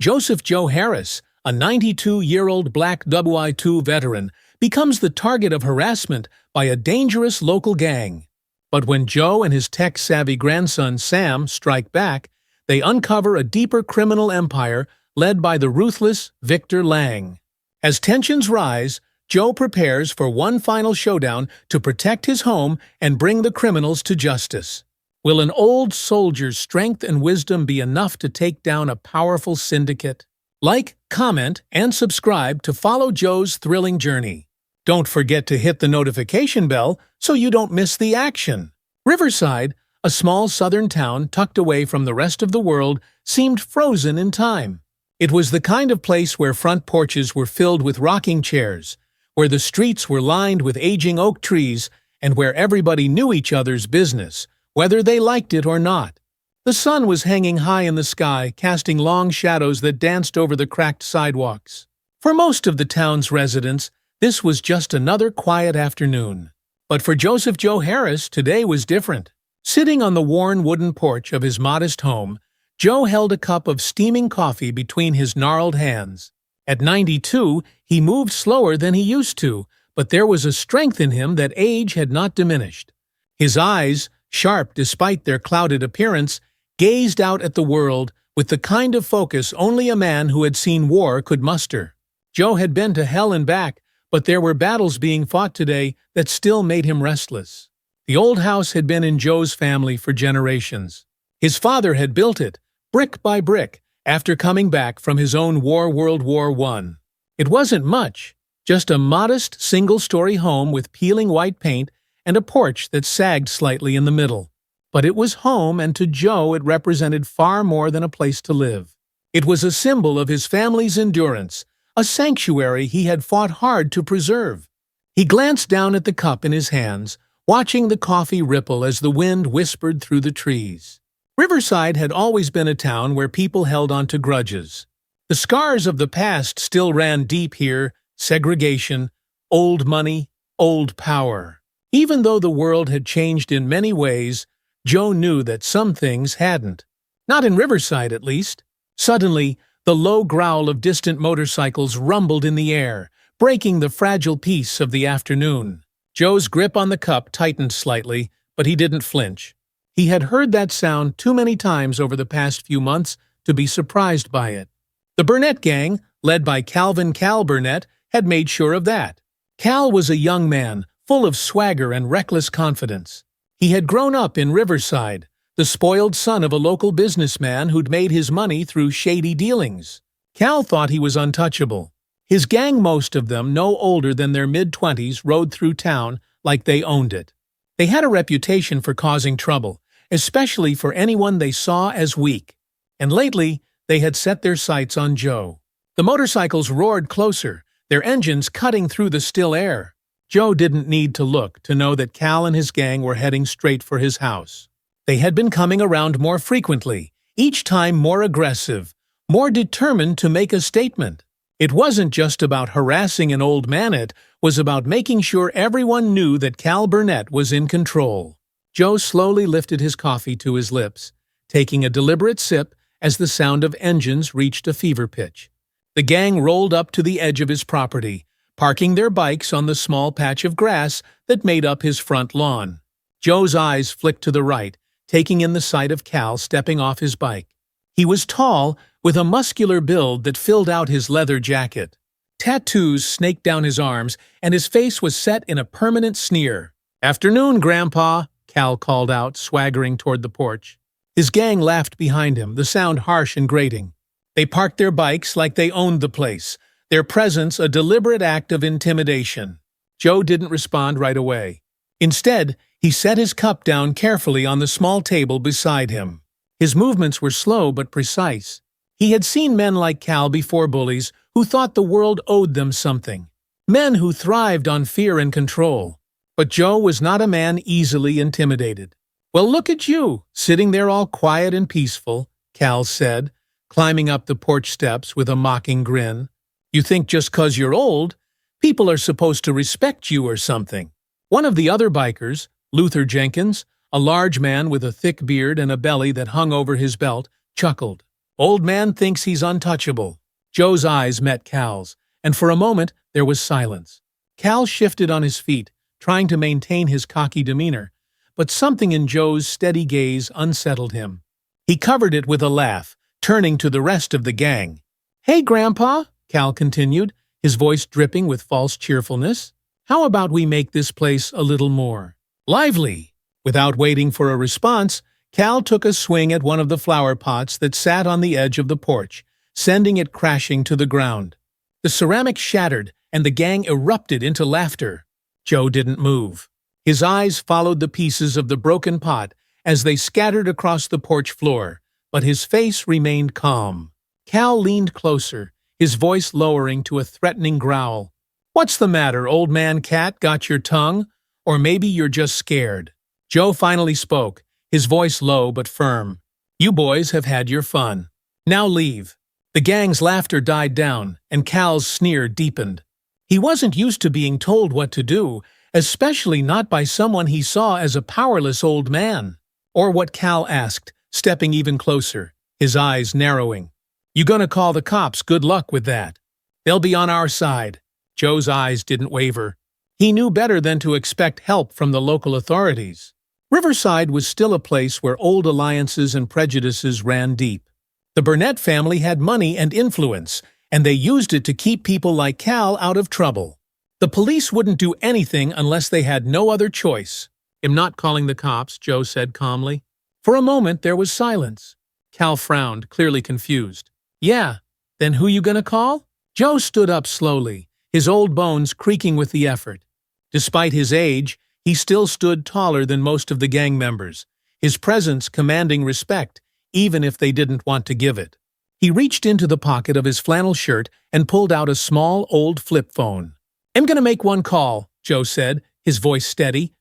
Joseph Joe Harris, a 92-year-old black WI2 veteran, becomes the target of harassment by a dangerous local gang. But when Joe and his tech-savvy grandson Sam strike back, they uncover a deeper criminal empire led by the ruthless Victor Lang. As tensions rise, Joe prepares for one final showdown to protect his home and bring the criminals to justice. Will an old soldier's strength and wisdom be enough to take down a powerful syndicate? Like, comment, and subscribe to follow Joe's thrilling journey. Don't forget to hit the notification bell so you don't miss the action. Riverside, a small southern town tucked away from the rest of the world, seemed frozen in time. It was the kind of place where front porches were filled with rocking chairs, where the streets were lined with aging oak trees, and where everybody knew each other's business, whether they liked it or not. The sun was hanging high in the sky, casting long shadows that danced over the cracked sidewalks. For most of the town's residents, this was just another quiet afternoon. But for Joseph Joe Harris, today was different. Sitting on the worn wooden porch of his modest home, Joe held a cup of steaming coffee between his gnarled hands. At 92, he moved slower than he used to, but there was a strength in him that age had not diminished. His eyes, sharp despite their clouded appearance, gazed out at the world with the kind of focus only a man who had seen war could muster. Joe had been to hell and back, but there were battles being fought today that still made him restless. The old house had been in Joe's family for generations. His father had built it, brick by brick, after coming back from his own World War I. It wasn't much, just a modest single-story home with peeling white paint and a porch that sagged slightly in the middle. But it was home, and to Joe it represented far more than a place to live. It was a symbol of his family's endurance, a sanctuary he had fought hard to preserve. He glanced down at the cup in his hands, watching the coffee ripple as the wind whispered through the trees. Riverside had always been a town where people held on to grudges. The scars of the past still ran deep here: segregation, old money, old power. Even though the world had changed in many ways, Joe knew that some things hadn't. Not in Riverside, at least. Suddenly, the low growl of distant motorcycles rumbled in the air, breaking the fragile peace of the afternoon. Joe's grip on the cup tightened slightly, but he didn't flinch. He had heard that sound too many times over the past few months to be surprised by it. The Burnett gang, led by Calvin "Cal" Burnett, had made sure of that. Cal was a young man, full of swagger and reckless confidence. He had grown up in Riverside, the spoiled son of a local businessman who'd made his money through shady dealings. Cal thought he was untouchable. His gang, most of them no older than their mid-20s, rode through town like they owned it. They had a reputation for causing trouble, especially for anyone they saw as weak. And lately, they had set their sights on Joe. The motorcycles roared closer, their engines cutting through the still air. Joe didn't need to look to know that Cal and his gang were heading straight for his house. They had been coming around more frequently, each time more aggressive, more determined to make a statement. It wasn't just about harassing an old man, it was about making sure everyone knew that Cal Burnett was in control. Joe slowly lifted his coffee to his lips, taking a deliberate sip as the sound of engines reached a fever pitch. The gang rolled up to the edge of his property, parking their bikes on the small patch of grass that made up his front lawn. Joe's eyes flicked to the right, taking in the sight of Cal stepping off his bike. He was tall, with a muscular build that filled out his leather jacket. Tattoos snaked down his arms, and his face was set in a permanent sneer. "Afternoon, Grandpa," Cal called out, swaggering toward the porch. His gang laughed behind him, the sound harsh and grating. They parked their bikes like they owned the place, their presence a deliberate act of intimidation. Joe didn't respond right away. Instead, he set his cup down carefully on the small table beside him. His movements were slow but precise. He had seen men like Cal before, bullies who thought the world owed them something. Men who thrived on fear and control. But Joe was not a man easily intimidated. "Well, look at you, sitting there all quiet and peaceful," Cal said, climbing up the porch steps with a mocking grin. "You think just 'cause you're old, people are supposed to respect you or something." One of the other bikers, Luther Jenkins, a large man with a thick beard and a belly that hung over his belt, chuckled. Old man thinks he's untouchable. Joe's eyes met Cal's, and for a moment there was silence. Cal shifted on his feet, trying to maintain his cocky demeanor, but something in Joe's steady gaze unsettled him. He covered it with a laugh, turning to the rest of the gang. "Hey, Grandpa," Cal continued, his voice dripping with false cheerfulness. "How about we make this place a little more lively?" Without waiting for a response, Cal took a swing at one of the flower pots that sat on the edge of the porch, sending it crashing to the ground. The ceramic shattered, and the gang erupted into laughter. Joe didn't move. His eyes followed the pieces of the broken pot as they scattered across the porch floor, but his face remained calm. Cal leaned closer, his voice lowering to a threatening growl. "What's the matter, old man cat? Got your tongue? Or maybe you're just scared?" Joe finally spoke, his voice low but firm. "You boys have had your fun. Now leave." The gang's laughter died down, and Cal's sneer deepened. He wasn't used to being told what to do, especially not by someone he saw as a powerless old man. Or what Cal asked, stepping even closer, his eyes narrowing. "You gonna call the cops? Good luck with that." "They'll be on our side." Joe's eyes didn't waver. He knew better than to expect help from the local authorities. Riverside was still a place where old alliances and prejudices ran deep. The Burnett family had money and influence, and they used it to keep people like Cal out of trouble. The police wouldn't do anything unless they had no other choice. "I'm not calling the cops," Joe said calmly. For a moment there was silence. Cal frowned, clearly confused. "Yeah, then who you gonna call?" Joe stood up slowly, his old bones creaking with the effort. Despite his age, he still stood taller than most of the gang members, his presence commanding respect, even if they didn't want to give it. He reached into the pocket of his flannel shirt and pulled out a small, old flip phone. "I'm gonna make one call," Joe said, his voice steady.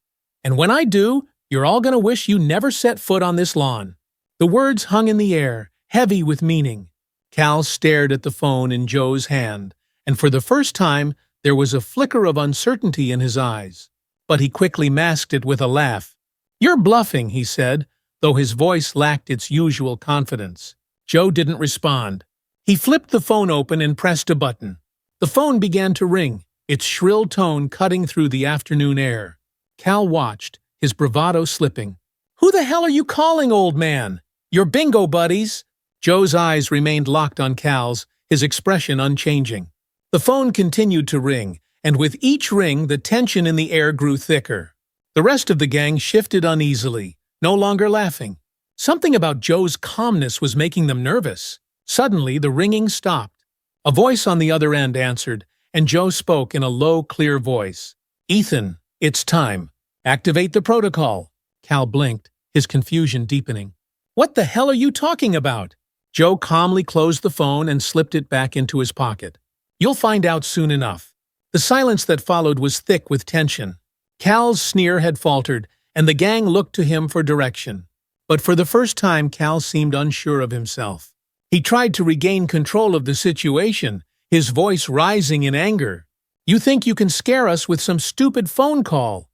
"And when I do, you're all gonna wish you never set foot on this lawn." The words hung in the air, heavy with meaning. Cal stared at the phone in Joe's hand, and for the first time there was a flicker of uncertainty in his eyes. But he quickly masked it with a laugh. "You're bluffing," he said, though his voice lacked its usual confidence. Joe didn't respond. He flipped the phone open and pressed a button. The phone began to ring, its shrill tone cutting through the afternoon air. Cal watched, his bravado slipping. "Who the hell are you calling, old man? Your bingo buddies?" Joe's eyes remained locked on Cal's, his expression unchanging. The phone continued to ring, and with each ring the tension in the air grew thicker. The rest of the gang shifted uneasily, no longer laughing. Something about Joe's calmness was making them nervous. Suddenly the ringing stopped. A voice on the other end answered, and Joe spoke in a low, clear voice. "Ethan, it's time. Activate the protocol." Cal blinked, his confusion deepening. "What the hell are you talking about?" Joe calmly closed the phone and slipped it back into his pocket. "You'll find out soon enough." The silence that followed was thick with tension. Cal's sneer had faltered, and the gang looked to him for direction. But for the first time Cal seemed unsure of himself. He tried to regain control of the situation, his voice rising in anger. "You think you can scare us with some stupid phone call?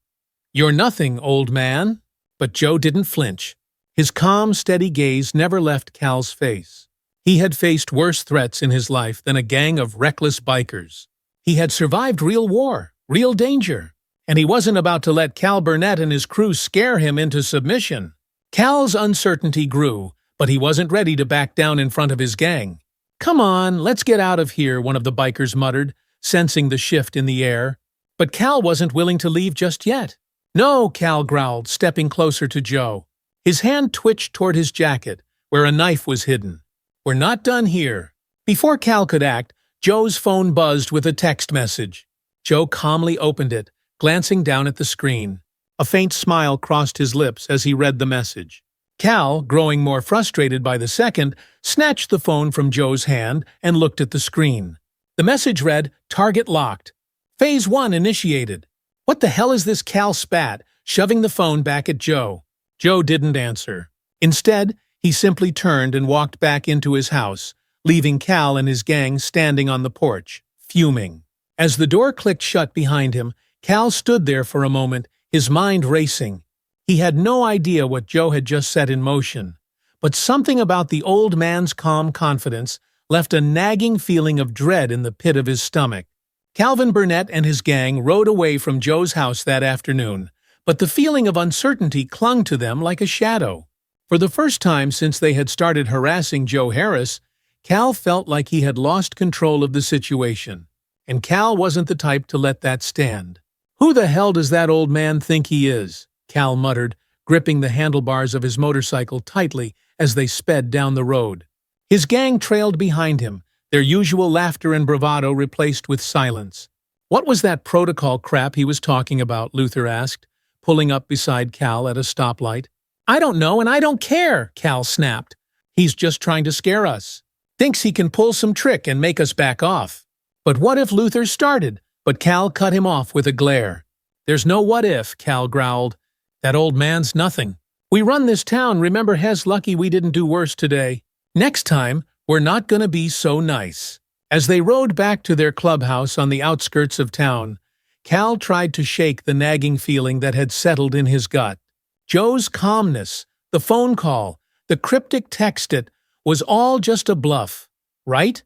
You're nothing, old man." But Joe didn't flinch. His calm, steady gaze never left Cal's face. He had faced worse threats in his life than a gang of reckless bikers. He had survived real war, real danger, and he wasn't about to let Cal Burnett and his crew scare him into submission. Cal's uncertainty grew, but he wasn't ready to back down in front of his gang. "Come on, let's get out of here," one of the bikers muttered, sensing the shift in the air. But Cal wasn't willing to leave just yet. "No," Cal growled, stepping closer to Joe. His hand twitched toward his jacket, where a knife was hidden. "We're not done here." Before Cal could act, Joe's phone buzzed with a text message. Joe calmly opened it, glancing down at the screen. A faint smile crossed his lips as he read the message. Cal, growing more frustrated by the second, snatched the phone from Joe's hand and looked at the screen. The message read, "Target locked. Phase 1 initiated." "What the hell is this?" Cal spat, shoving the phone back at Joe. Joe didn't answer. Instead, he simply turned and walked back into his house, leaving Cal and his gang standing on the porch, fuming. As the door clicked shut behind him, Cal stood there for a moment, his mind racing. He had no idea what Joe had just set in motion, but something about the old man's calm confidence left a nagging feeling of dread in the pit of his stomach. Calvin Burnett and his gang rode away from Joe's house that afternoon, but the feeling of uncertainty clung to them like a shadow. For the first time since they had started harassing Joe Harris, Cal felt like he had lost control of the situation. And Cal wasn't the type to let that stand. "Who the hell does that old man think he is?" Cal muttered, gripping the handlebars of his motorcycle tightly as they sped down the road. His gang trailed behind him, their usual laughter and bravado replaced with silence. "What was that protocol crap he was talking about?" Luther asked, pulling up beside Cal at a stoplight. "I don't know and I don't care," Cal snapped. "He's just trying to scare us. Thinks he can pull some trick and make us back off." But what if Luther started? But Cal cut him off with a glare. "There's no what if," Cal growled. "That old man's nothing. We run this town, remember? Hes lucky we didn't do worse today. Next time, we're not gonna be so nice." As they rode back to their clubhouse on the outskirts of town, Cal tried to shake the nagging feeling that had settled in his gut. Joe's calmness, the phone call, the cryptic text, it was all just a bluff, right?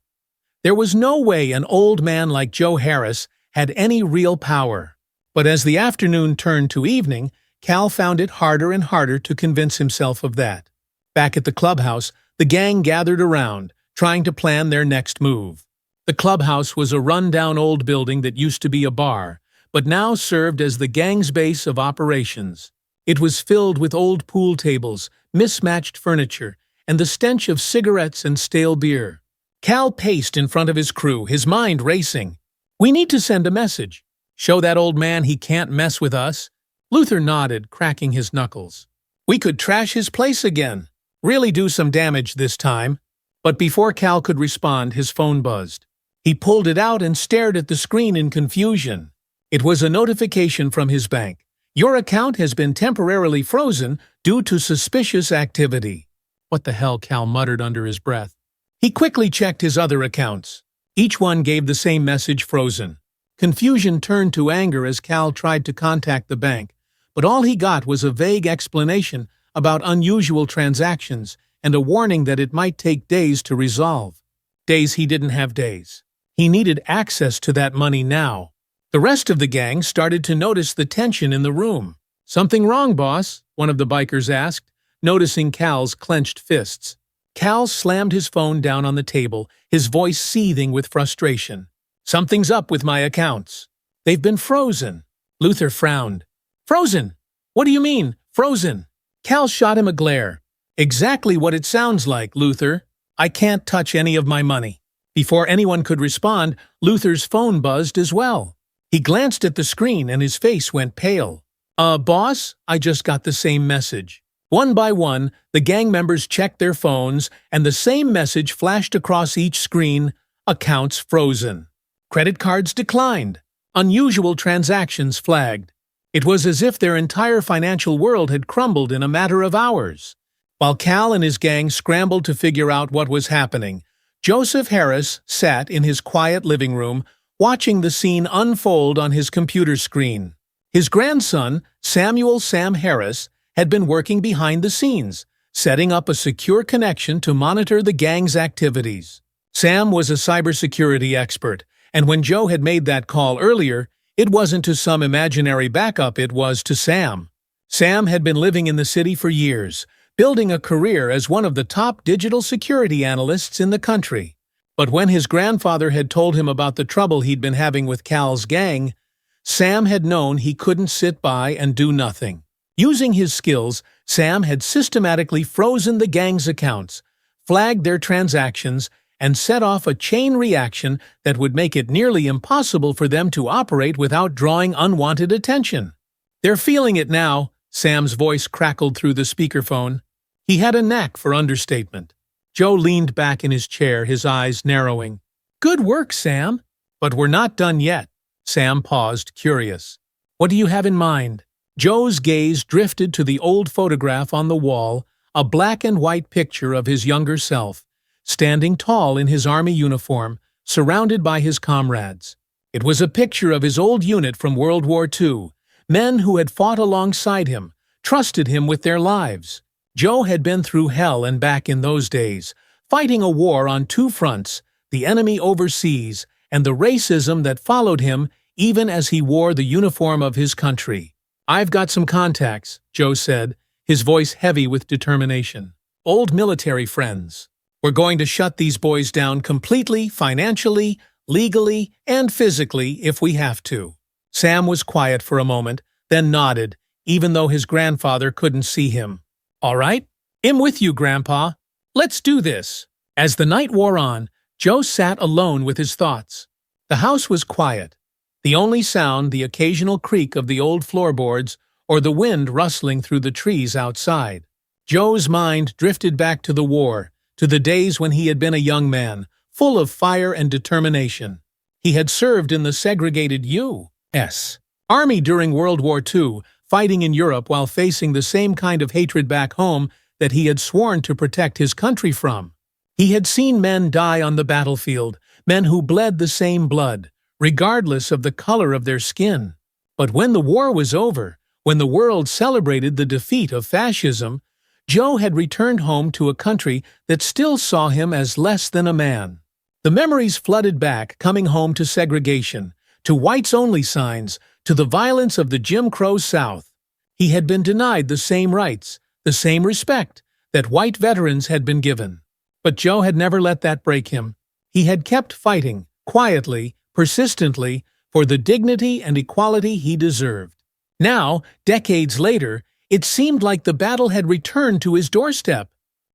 There was no way an old man like Joe Harris had any real power. But as the afternoon turned to evening, Cal found it harder and harder to convince himself of that. Back at the clubhouse, the gang gathered around, trying to plan their next move. The clubhouse was a run-down old building that used to be a bar, but now served as the gang's base of operations. It was filled with old pool tables, mismatched furniture, and the stench of cigarettes and stale beer. Cal paced in front of his crew, his mind racing. "We need to send a message. Show that old man he can't mess with us." Luther nodded, cracking his knuckles. "We could trash his place again. Really do some damage this time." But before Cal could respond, his phone buzzed. He pulled it out and stared at the screen in confusion. It was a notification from his bank. "Your account has been temporarily frozen due to suspicious activity." "What the hell?" Cal muttered under his breath. He quickly checked his other accounts. Each one gave the same message: frozen. Confusion turned to anger as Cal tried to contact the bank, but all he got was a vague explanation about unusual transactions and a warning that it might take days to resolve. Days? He didn't have days. He needed access to that money now. The rest of the gang started to notice the tension in the room. "Something wrong, boss?" one of the bikers asked, noticing Cal's clenched fists. Cal slammed his phone down on the table, his voice seething with frustration. "Something's up with my accounts. They've been frozen." Luther frowned. "Frozen? What do you mean, frozen?" Cal shot him a glare. "Exactly what it sounds like, Luther. I can't touch any of my money." Before anyone could respond, Luther's phone buzzed as well. He glanced at the screen and his face went pale. Boss, I just got the same message." One by one, the gang members checked their phones, and the same message flashed across each screen: accounts frozen. Credit cards declined. Unusual transactions flagged. It was as if their entire financial world had crumbled in a matter of hours. While Cal and his gang scrambled to figure out what was happening, Joseph Harris sat in his quiet living room, watching the scene unfold on his computer screen. His grandson, Samuel "Sam" Harris, had been working behind the scenes, setting up a secure connection to monitor the gang's activities. Sam was a cybersecurity expert, and when Joe had made that call earlier, it wasn't to some imaginary backup, it was to Sam. Sam had been living in the city for years, building a career as one of the top digital security analysts in the country. But when his grandfather had told him about the trouble he'd been having with Cal's gang, Sam had known he couldn't sit by and do nothing. Using his skills, Sam had systematically frozen the gang's accounts, flagged their transactions, and set off a chain reaction that would make it nearly impossible for them to operate without drawing unwanted attention. "They're feeling it now," Sam's voice crackled through the speakerphone. He had a knack for understatement. Joe leaned back in his chair, his eyes narrowing. "Good work, Sam." "But we're not done yet." Sam paused, curious. "What do you have in mind?" Joe's gaze drifted to the old photograph on the wall, a black and white picture of his younger self, standing tall in his army uniform, surrounded by his comrades. It was a picture of his old unit from World War II, men who had fought alongside him, trusted him with their lives. Joe had been through hell and back in those days, fighting a war on two fronts, the enemy overseas and the racism that followed him even as he wore the uniform of his country. "I've got some contacts," Joe said, his voice heavy with determination. "Old military friends. We're going to shut these boys down completely, financially, legally, and physically if we have to." Sam was quiet for a moment, then nodded, even though his grandfather couldn't see him. "All right, I'm with you, Grandpa. Let's do this." As the night wore on, Joe sat alone with his thoughts. The house was quiet. The only sound the occasional creak of the old floorboards or the wind rustling through the trees outside. Joe's mind drifted back to the war, to the days when he had been a young man, full of fire and determination. He had served in the segregated U.S. Army during World War II, fighting in Europe while facing the same kind of hatred back home that he had sworn to protect his country from. He had seen men die on the battlefield, men who bled the same blood, regardless of the color of their skin. But when the war was over, when the world celebrated the defeat of fascism, Joe had returned home to a country that still saw him as less than a man. The memories flooded back, coming home to segregation, to whites-only signs, to the violence of the Jim Crow South. He had been denied the same rights, the same respect that white veterans had been given. But Joe had never let that break him. He had kept fighting, quietly, persistently, for the dignity and equality he deserved. Now, decades later, it seemed like the battle had returned to his doorstep.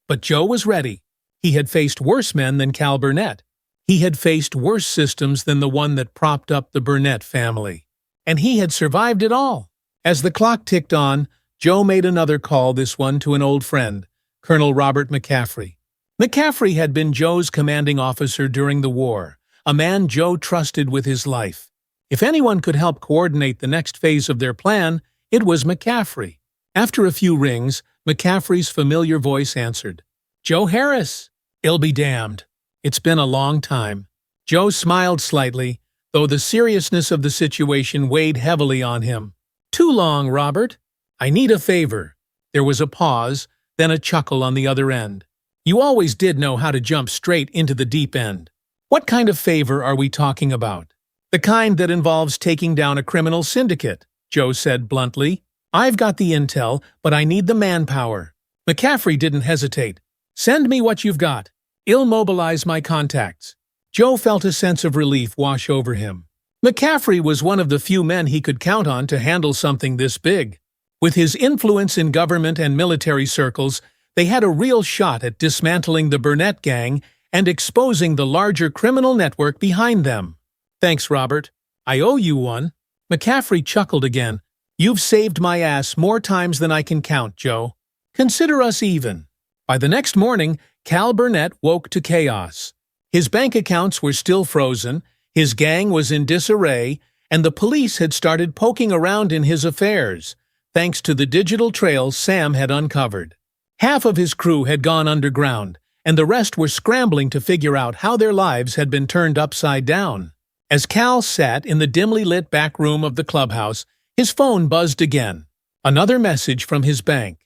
But Joe was ready. He had faced worse men than Cal Burnett. He had faced worse systems than the one that propped up the Burnett family. And he had survived it all. As the clock ticked on, Joe made another call, this one to an old friend, Colonel Robert McCaffrey. McCaffrey had been Joe's commanding officer during the war, a man Joe trusted with his life. If anyone could help coordinate the next phase of their plan, it was McCaffrey. After a few rings, McCaffrey's familiar voice answered. "Joe Harris." "I'll be damned. It's been a long time." Joe smiled slightly, though the seriousness of the situation weighed heavily on him. "Too long, Robert. I need a favor." There was a pause, then a chuckle on the other end. "You always did know how to jump straight into the deep end. What kind of favor are we talking about?" "The kind that involves taking down a criminal syndicate," Joe said bluntly. "I've got the intel, but I need the manpower." McCaffrey didn't hesitate. "Send me what you've got. I'll mobilize my contacts." Joe felt a sense of relief wash over him. McCaffrey was one of the few men he could count on to handle something this big. With his influence in government and military circles, they had a real shot at dismantling the Burnett gang and exposing the larger criminal network behind them. "Thanks, Robert. I owe you one." McCaffrey chuckled again. "You've saved my ass more times than I can count, Joe. Consider us even." By the next morning, Cal Burnett woke to chaos. His bank accounts were still frozen, his gang was in disarray, and the police had started poking around in his affairs, thanks to the digital trails Sam had uncovered. Half of his crew had gone underground, and the rest were scrambling to figure out how their lives had been turned upside down. As Cal sat in the dimly lit back room of the clubhouse, his phone buzzed again. Another message from his bank.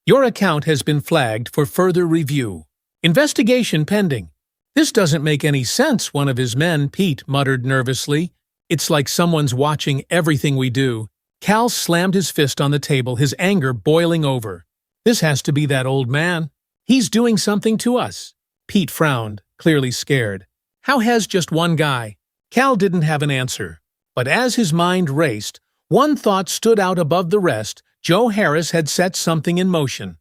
"Your account has been flagged for further review. Investigation pending." "This doesn't make any sense," one of his men, Pete, muttered nervously. "It's like someone's watching everything we do." Cal slammed his fist on the table, his anger boiling over. "This has to be that old man. He's doing something to us." Pete frowned, clearly scared. "How has just one guy?" Cal didn't have an answer. But as his mind raced, one thought stood out above the rest. Joe Harris had set something in motion.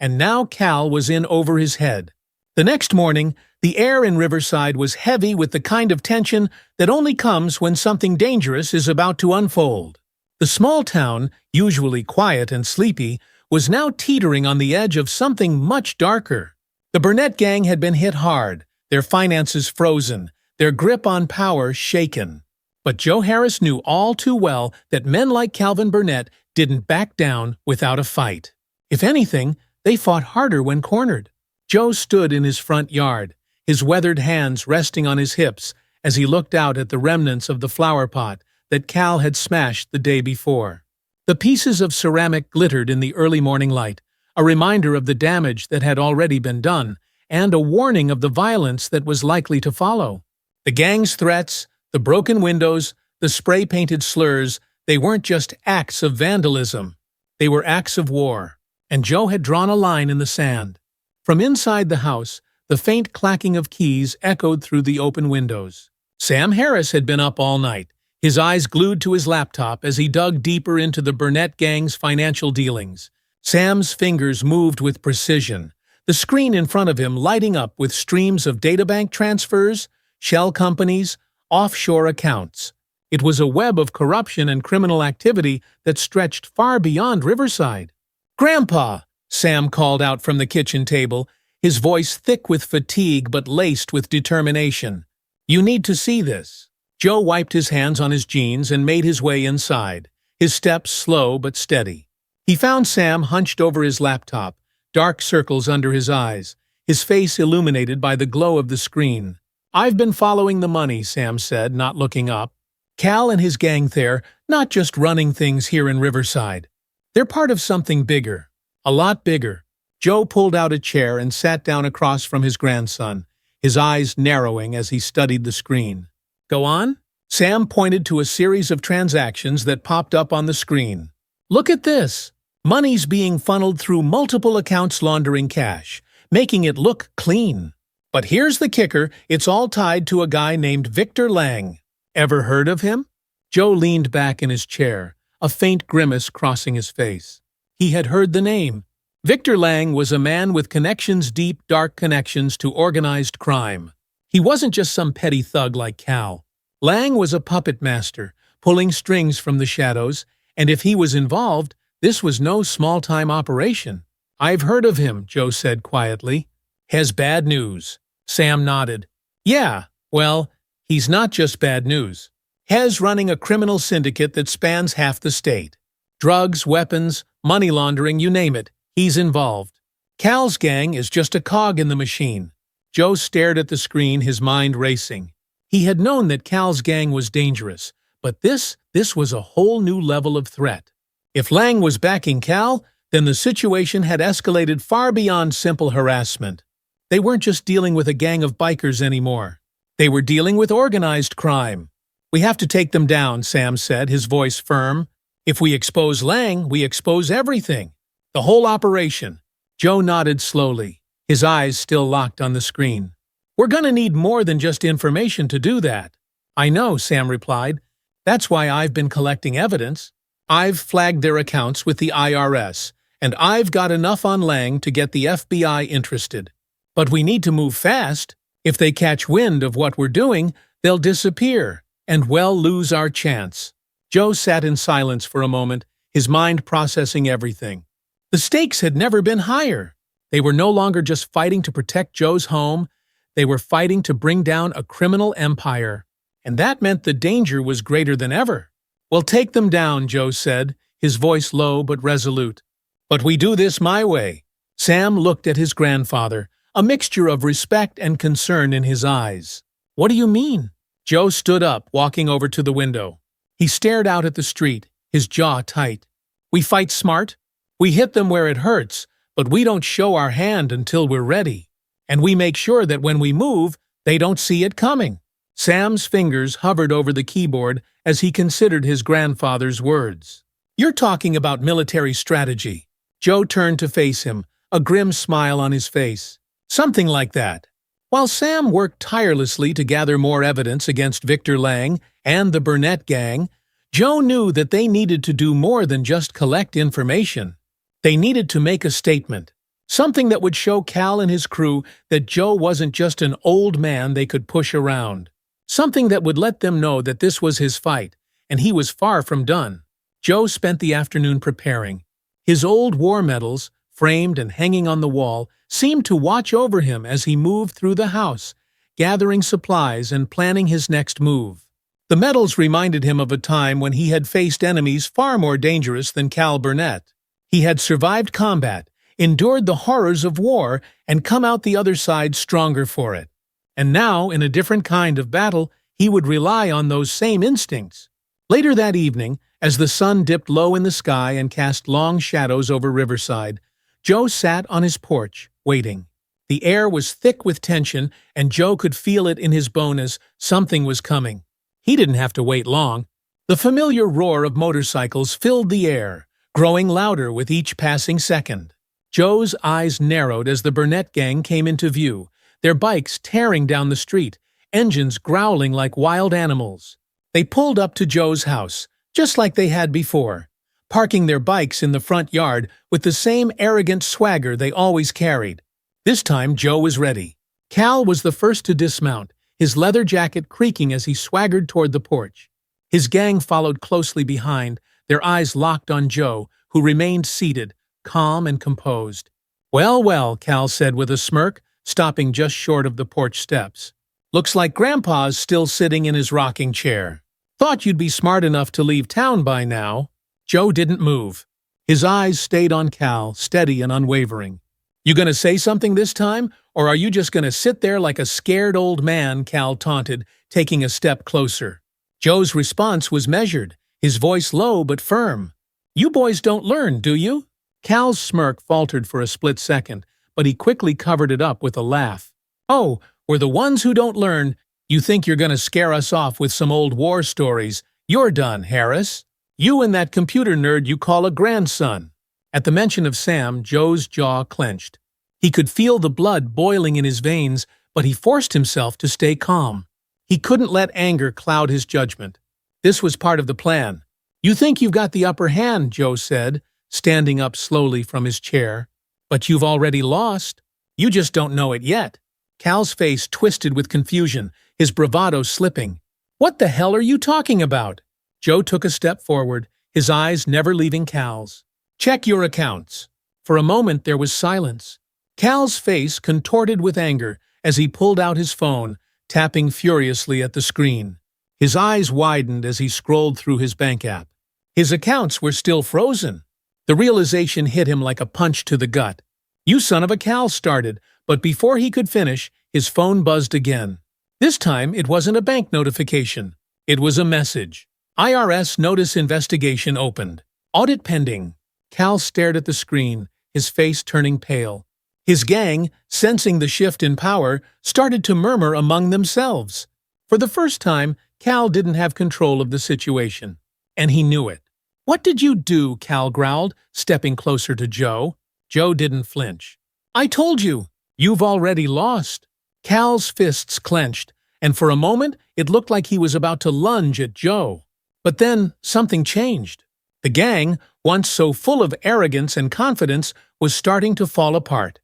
And now Cal was in over his head. The next morning, the air in Riverside was heavy with the kind of tension that only comes when something dangerous is about to unfold. The small town, usually quiet and sleepy, was now teetering on the edge of something much darker. The Burnett gang had been hit hard, their finances frozen, their grip on power shaken. But Joe Harris knew all too well that men like Calvin Burnett didn't back down without a fight. If anything, they fought harder when cornered. Joe stood in his front yard, his weathered hands resting on his hips as he looked out at the remnants of the flower pot that Cal had smashed the day before. The pieces of ceramic glittered in the early morning light, a reminder of the damage that had already been done, and a warning of the violence that was likely to follow. The gang's threats, the broken windows, the spray-painted slurs, they weren't just acts of vandalism. They were acts of war, and Joe had drawn a line in the sand. From inside the house, the faint clacking of keys echoed through the open windows. Sam Harris had been up all night, his eyes glued to his laptop as he dug deeper into the Burnett gang's financial dealings. Sam's fingers moved with precision, the screen in front of him lighting up with streams of databank transfers, shell companies, offshore accounts. It was a web of corruption and criminal activity that stretched far beyond Riverside. "Grandpa!" Sam called out from the kitchen table, his voice thick with fatigue but laced with determination. "You need to see this." Joe wiped his hands on his jeans and made his way inside, his steps slow but steady. He found Sam hunched over his laptop, dark circles under his eyes, his face illuminated by the glow of the screen. "I've been following the money," Sam said, not looking up. "Cal and his gang there, not just running things here in Riverside. They're part of something bigger, a lot bigger." Joe pulled out a chair and sat down across from his grandson, his eyes narrowing as he studied the screen. "Go on?" Sam pointed to a series of transactions that popped up on the screen. "Look at this. Money's being funneled through multiple accounts laundering cash, making it look clean. But here's the kicker, it's all tied to a guy named Victor Lang. Ever heard of him?" Joe leaned back in his chair, a faint grimace crossing his face. He had heard the name. Victor Lang was a man with connections, deep, dark connections to organized crime. He wasn't just some petty thug like Cal. Lang was a puppet master, pulling strings from the shadows, and if he was involved, this was no small-time operation. "I've heard of him," Joe said quietly. "Has bad news." Sam nodded. "Yeah, well, he's not just bad news. Hez running a criminal syndicate that spans half the state. Drugs, weapons, money laundering, you name it, he's involved. Cal's gang is just a cog in the machine." Joe stared at the screen, his mind racing. He had known that Cal's gang was dangerous, but this was a whole new level of threat. If Lang was backing Cal, then the situation had escalated far beyond simple harassment. They weren't just dealing with a gang of bikers anymore. They were dealing with organized crime. "We have to take them down," Sam said, his voice firm. "If we expose Lang, we expose everything. The whole operation." Joe nodded slowly, his eyes still locked on the screen. "We're gonna need more than just information to do that." "I know," Sam replied. "That's why I've been collecting evidence. I've flagged their accounts with the IRS, and I've got enough on Lang to get the FBI interested. But we need to move fast. If they catch wind of what we're doing, they'll disappear, and we'll lose our chance." Joe sat in silence for a moment, his mind processing everything. The stakes had never been higher. They were no longer just fighting to protect Joe's home, they were fighting to bring down a criminal empire. And that meant the danger was greater than ever. "We'll take them down," Joe said, his voice low but resolute. "But we do this my way." Sam looked at his grandfather, a mixture of respect and concern in his eyes. "What do you mean?" Joe stood up, walking over to the window. He stared out at the street, his jaw tight. "We fight smart. We hit them where it hurts, but we don't show our hand until we're ready. And we make sure that when we move, they don't see it coming." Sam's fingers hovered over the keyboard as he considered his grandfather's words. "You're talking about military strategy." Joe turned to face him, a grim smile on his face. "Something like that." While Sam worked tirelessly to gather more evidence against Victor Lang and the Burnett gang, Joe knew that they needed to do more than just collect information. They needed to make a statement, something that would show Cal and his crew that Joe wasn't just an old man they could push around. Something that would let them know that this was his fight, and he was far from done. Joe spent the afternoon preparing. His old war medals, framed and hanging on the wall, seemed to watch over him as he moved through the house, gathering supplies and planning his next move. The medals reminded him of a time when he had faced enemies far more dangerous than Cal Burnett. He had survived combat, endured the horrors of war, and come out the other side stronger for it. And now, in a different kind of battle, he would rely on those same instincts. Later that evening, as the sun dipped low in the sky and cast long shadows over Riverside, Joe sat on his porch, waiting. The air was thick with tension, and Joe could feel it in his bones. Something was coming. He didn't have to wait long. The familiar roar of motorcycles filled the air, growing louder with each passing second. Joe's eyes narrowed as the Burnett gang came into view, their bikes tearing down the street, engines growling like wild animals. They pulled up to Joe's house, just like they had before, parking their bikes in the front yard with the same arrogant swagger they always carried. This time, Joe was ready. Cal was the first to dismount, his leather jacket creaking as he swaggered toward the porch. His gang followed closely behind, their eyes locked on Joe, who remained seated, calm and composed. "Well, well," Cal said with a smirk, stopping just short of the porch steps. "Looks like Grandpa's still sitting in his rocking chair. Thought you'd be smart enough to leave town by now." Joe didn't move. His eyes stayed on Cal, steady and unwavering. "You gonna say something this time, or are you just gonna sit there like a scared old man?" Cal taunted, taking a step closer. Joe's response was measured, his voice low but firm. "You boys don't learn, do you?" Cal's smirk faltered for a split second, but he quickly covered it up with a laugh. "Oh, we're the ones who don't learn. You think you're gonna scare us off with some old war stories? You're done, Harris. You and that computer nerd you call a grandson." At the mention of Sam, Joe's jaw clenched. He could feel the blood boiling in his veins, but he forced himself to stay calm. He couldn't let anger cloud his judgment. This was part of the plan. "You think you've got the upper hand," Joe said, standing up slowly from his chair. "But you've already lost. You just don't know it yet." Cal's face twisted with confusion, his bravado slipping. "What the hell are you talking about?" Joe took a step forward, his eyes never leaving Cal's. "Check your accounts." For a moment there was silence. Cal's face contorted with anger as he pulled out his phone, tapping furiously at the screen. His eyes widened as he scrolled through his bank app. His accounts were still frozen. The realization hit him like a punch to the gut. "You son of a," Cal started, but before he could finish, his phone buzzed again. This time it wasn't a bank notification. It was a message. "IRS notice investigation opened. Audit pending." Cal stared at the screen, his face turning pale. His gang, sensing the shift in power, started to murmur among themselves. For the first time, Cal didn't have control of the situation, and he knew it. "What did you do?" Cal growled, stepping closer to Joe. Joe didn't flinch. "I told you, you've already lost." Cal's fists clenched, and for a moment it looked like he was about to lunge at Joe. But then something changed. The gang, once so full of arrogance and confidence, was starting to fall apart.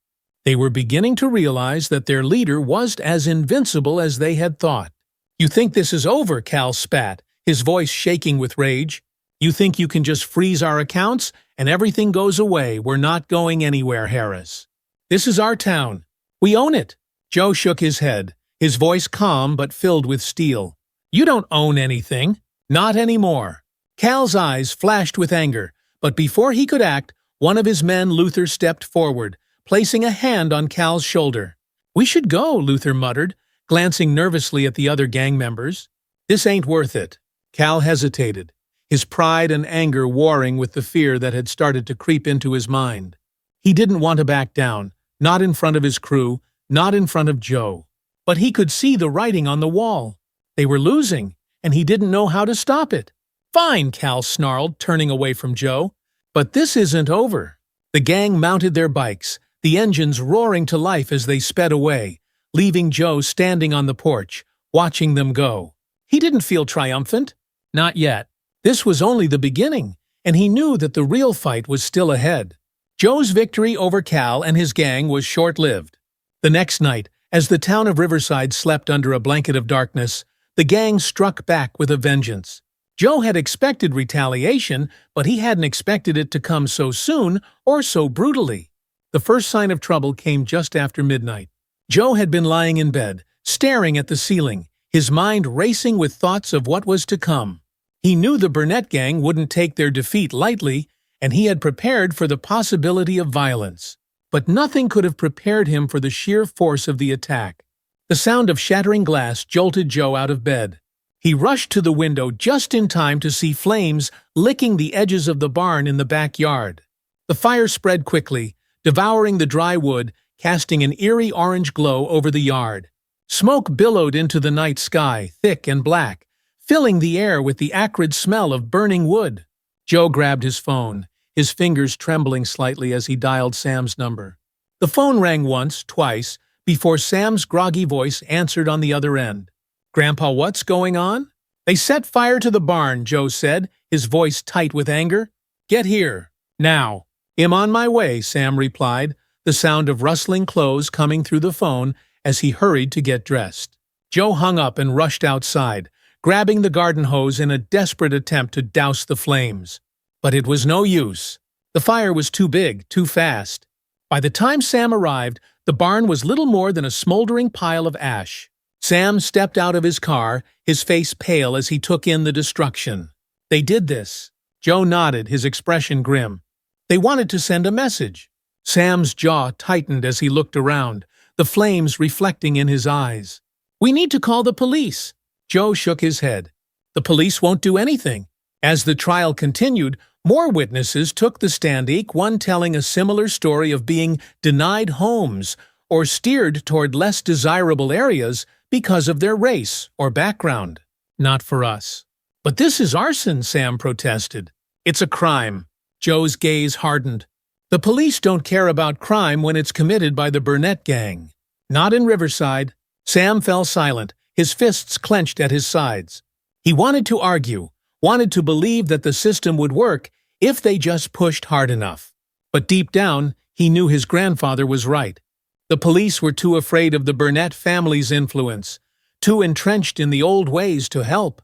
They were beginning to realize that their leader was as invincible as they had thought. "You think this is over?" Cal spat, his voice shaking with rage. "You think you can just freeze our accounts and everything goes away? We're not going anywhere, Harris. This is our town. We own it." Joe shook his head, his voice calm but filled with steel. "You don't own anything. Not anymore." Cal's eyes flashed with anger, but before he could act, one of his men, Luther, stepped forward, placing a hand on Cal's shoulder. "We should go," Luther muttered, glancing nervously at the other gang members. "This ain't worth it." Cal hesitated, his pride and anger warring with the fear that had started to creep into his mind. He didn't want to back down, not in front of his crew, not in front of Joe. But he could see the writing on the wall. They were losing, and he didn't know how to stop it. "Fine," Cal snarled, turning away from Joe. "But this isn't over." The gang mounted their bikes, the engines roaring to life as they sped away, leaving Joe standing on the porch, watching them go. He didn't feel triumphant. Not yet. This was only the beginning, and he knew that the real fight was still ahead. Joe's victory over Cal and his gang was short-lived. The next night, as the town of Riverside slept under a blanket of darkness, the gang struck back with a vengeance. Joe had expected retaliation, but he hadn't expected it to come so soon or so brutally. The first sign of trouble came just after midnight. Joe had been lying in bed, staring at the ceiling, his mind racing with thoughts of what was to come. He knew the Burnett gang wouldn't take their defeat lightly, and he had prepared for the possibility of violence. But nothing could have prepared him for the sheer force of the attack. The sound of shattering glass jolted Joe out of bed. He rushed to the window just in time to see flames licking the edges of the barn in the backyard. The fire spread quickly, devouring the dry wood, casting an eerie orange glow over the yard. Smoke billowed into the night sky, thick and black, filling the air with the acrid smell of burning wood. Joe grabbed his phone, his fingers trembling slightly as he dialed Sam's number. The phone rang once, twice, before Sam's groggy voice answered on the other end. "Grandpa, what's going on?" "They set fire to the barn," Joe said, his voice tight with anger. "Get here. Now." "I'm on my way," Sam replied, the sound of rustling clothes coming through the phone as he hurried to get dressed. Joe hung up and rushed outside, grabbing the garden hose in a desperate attempt to douse the flames. But it was no use. The fire was too big, too fast. By the time Sam arrived, the barn was little more than a smoldering pile of ash. Sam stepped out of his car, his face pale as he took in the destruction. "They did this." Joe nodded, his expression grim. "They wanted to send a message." Sam's jaw tightened as he looked around, the flames reflecting in his eyes. "We need to call the police." Joe shook his head. "The police won't do anything." As the trial continued, more witnesses took the stand, each one telling a similar story of being denied homes or steered toward less desirable areas because of their race or background. "Not for us." "But this is arson," Sam protested. "It's a crime." Joe's gaze hardened. "The police don't care about crime when it's committed by the Burnett gang. Not in Riverside." Sam fell silent, his fists clenched at his sides. He wanted to argue, wanted to believe that the system would work if they just pushed hard enough. But deep down, he knew his grandfather was right. The police were too afraid of the Burnett family's influence, too entrenched in the old ways to help.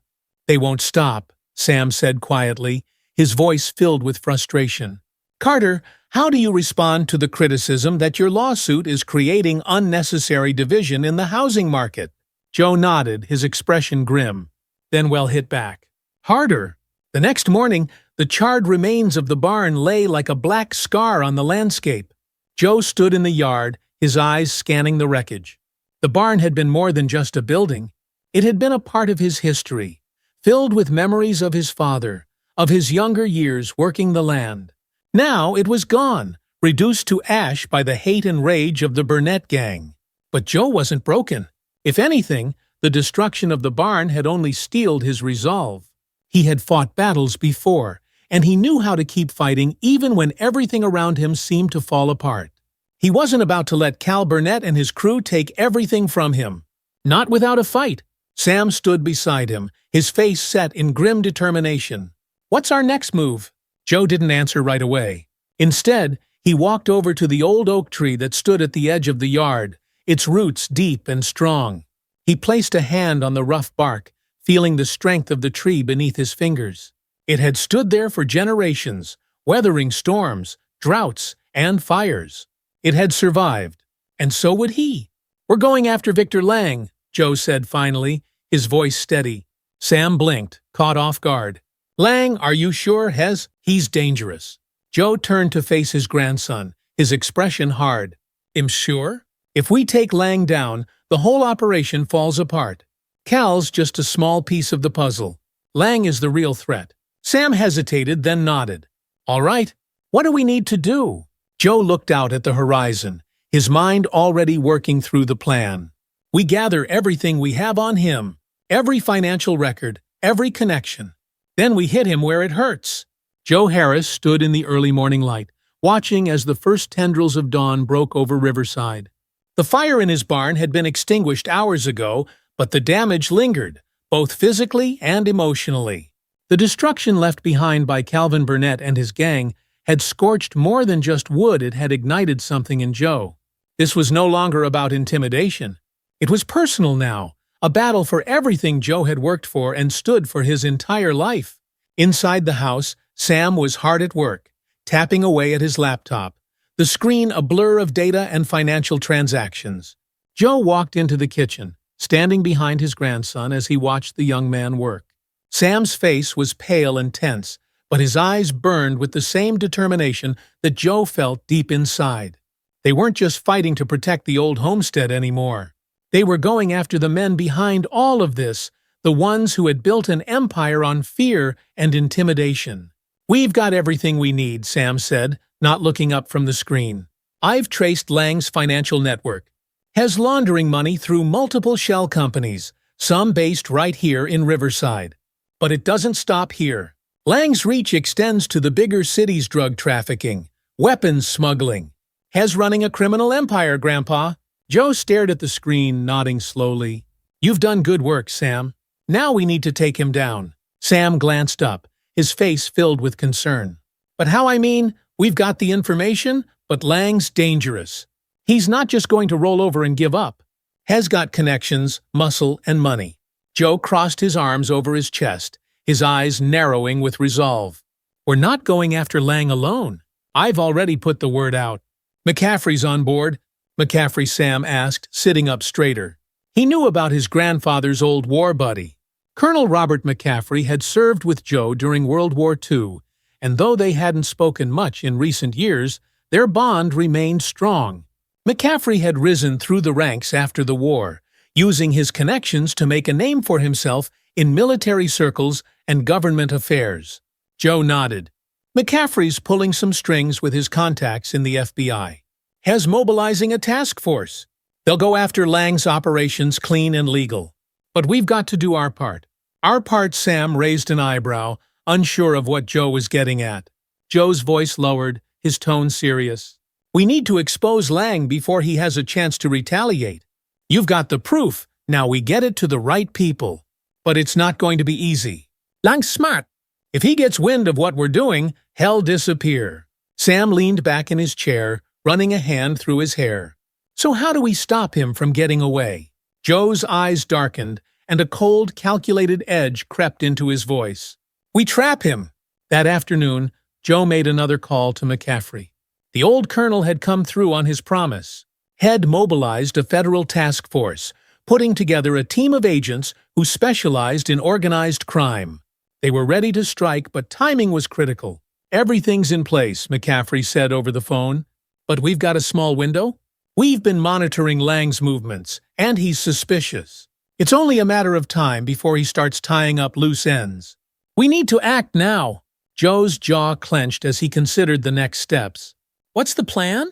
"They won't stop," Sam said quietly, his voice filled with frustration. "Carter, how do you respond to the criticism that your lawsuit is creating unnecessary division in the housing market?" Joe nodded, his expression grim, then well hit back. "Harder." The next morning, the charred remains of the barn lay like a black scar on the landscape. Joe stood in the yard, his eyes scanning the wreckage. The barn had been more than just a building. It had been a part of his history, filled with memories of his father, of his younger years working the land. Now it was gone, reduced to ash by the hate and rage of the Burnett gang. But Joe wasn't broken. If anything, the destruction of the barn had only steeled his resolve. He had fought battles before, and he knew how to keep fighting even when everything around him seemed to fall apart. He wasn't about to let Cal Burnett and his crew take everything from him. Not without a fight. Sam stood beside him, his face set in grim determination. "What's our next move?" Joe didn't answer right away. Instead, he walked over to the old oak tree that stood at the edge of the yard, its roots deep and strong. He placed a hand on the rough bark, feeling the strength of the tree beneath his fingers. It had stood there for generations, weathering storms, droughts, and fires. It had survived, and so would he. "We're going after Victor Lang," Joe said finally, his voice steady. Sam blinked, caught off guard. "Lang, are you sure, Hez? He's dangerous." Joe turned to face his grandson, his expression hard. "I'm sure? If we take Lang down, the whole operation falls apart. Cal's just a small piece of the puzzle. Lang is the real threat." Sam hesitated, then nodded. "All right. What do we need to do?" Joe looked out at the horizon, his mind already working through the plan. "We gather everything we have on him, every financial record, every connection. Then we hit him where it hurts." Joe Harris stood in the early morning light, watching as the first tendrils of dawn broke over Riverside. The fire in his barn had been extinguished hours ago, but the damage lingered, both physically and emotionally. The destruction left behind by Calvin Burnett and his gang had scorched more than just wood. It had ignited something in Joe. This was no longer about intimidation. It was personal now, a battle for everything Joe had worked for and stood for his entire life. Inside the house, Sam was hard at work, tapping away at his laptop, the screen a blur of data and financial transactions. Joe walked into the kitchen, standing behind his grandson as he watched the young man work. Sam's face was pale and tense, but his eyes burned with the same determination that Joe felt deep inside. They weren't just fighting to protect the old homestead anymore. They were going after the men behind all of this, the ones who had built an empire on fear and intimidation. "We've got everything we need," Sam said, not looking up from the screen. I've traced Lang's financial network. Has laundering money through multiple shell companies, some based right here in Riverside. But it doesn't stop here. Lang's reach extends to the bigger cities' drug trafficking, weapons smuggling. Has running a criminal empire, Grandpa. Joe stared at the screen, nodding slowly. You've done good work, Sam. Now we need to take him down. Sam glanced up, his face filled with concern. But how I mean, we've got the information, but Lang's dangerous. He's not just going to roll over and give up. Has got connections, muscle, and money. Joe crossed his arms over his chest, his eyes narrowing with resolve. We're not going after Lang alone. I've already put the word out. McCaffrey's on board, McCaffrey Sam asked, sitting up straighter. He knew about his grandfather's old war buddy. Colonel Robert McCaffrey had served with Joe during World War II, and though they hadn't spoken much in recent years, their bond remained strong. McCaffrey had risen through the ranks after the war, using his connections to make a name for himself in military circles and government affairs. Joe nodded. McCaffrey's pulling some strings with his contacts in the FBI. Has mobilizing a task force. They'll go after Lang's operations clean and legal. But we've got to do our part. Our part, Sam raised an eyebrow, unsure of what Joe was getting at. Joe's voice lowered, his tone serious. We need to expose Lang before he has a chance to retaliate. You've got the proof, now we get it to the right people. But it's not going to be easy. Lang's smart. If he gets wind of what we're doing, he'll disappear. Sam leaned back in his chair, running a hand through his hair. So how do we stop him from getting away? Joe's eyes darkened, and a cold, calculated edge crept into his voice. We trap him. That afternoon, Joe made another call to McCaffrey. The old colonel had come through on his promise. Had mobilized a federal task force, putting together a team of agents who specialized in organized crime. They were ready to strike, but timing was critical. Everything's in place, McCaffrey said over the phone. But we've got a small window? We've been monitoring Lang's movements, and he's suspicious. It's only a matter of time before he starts tying up loose ends. We need to act now. Joe's jaw clenched as he considered the next steps. What's the plan?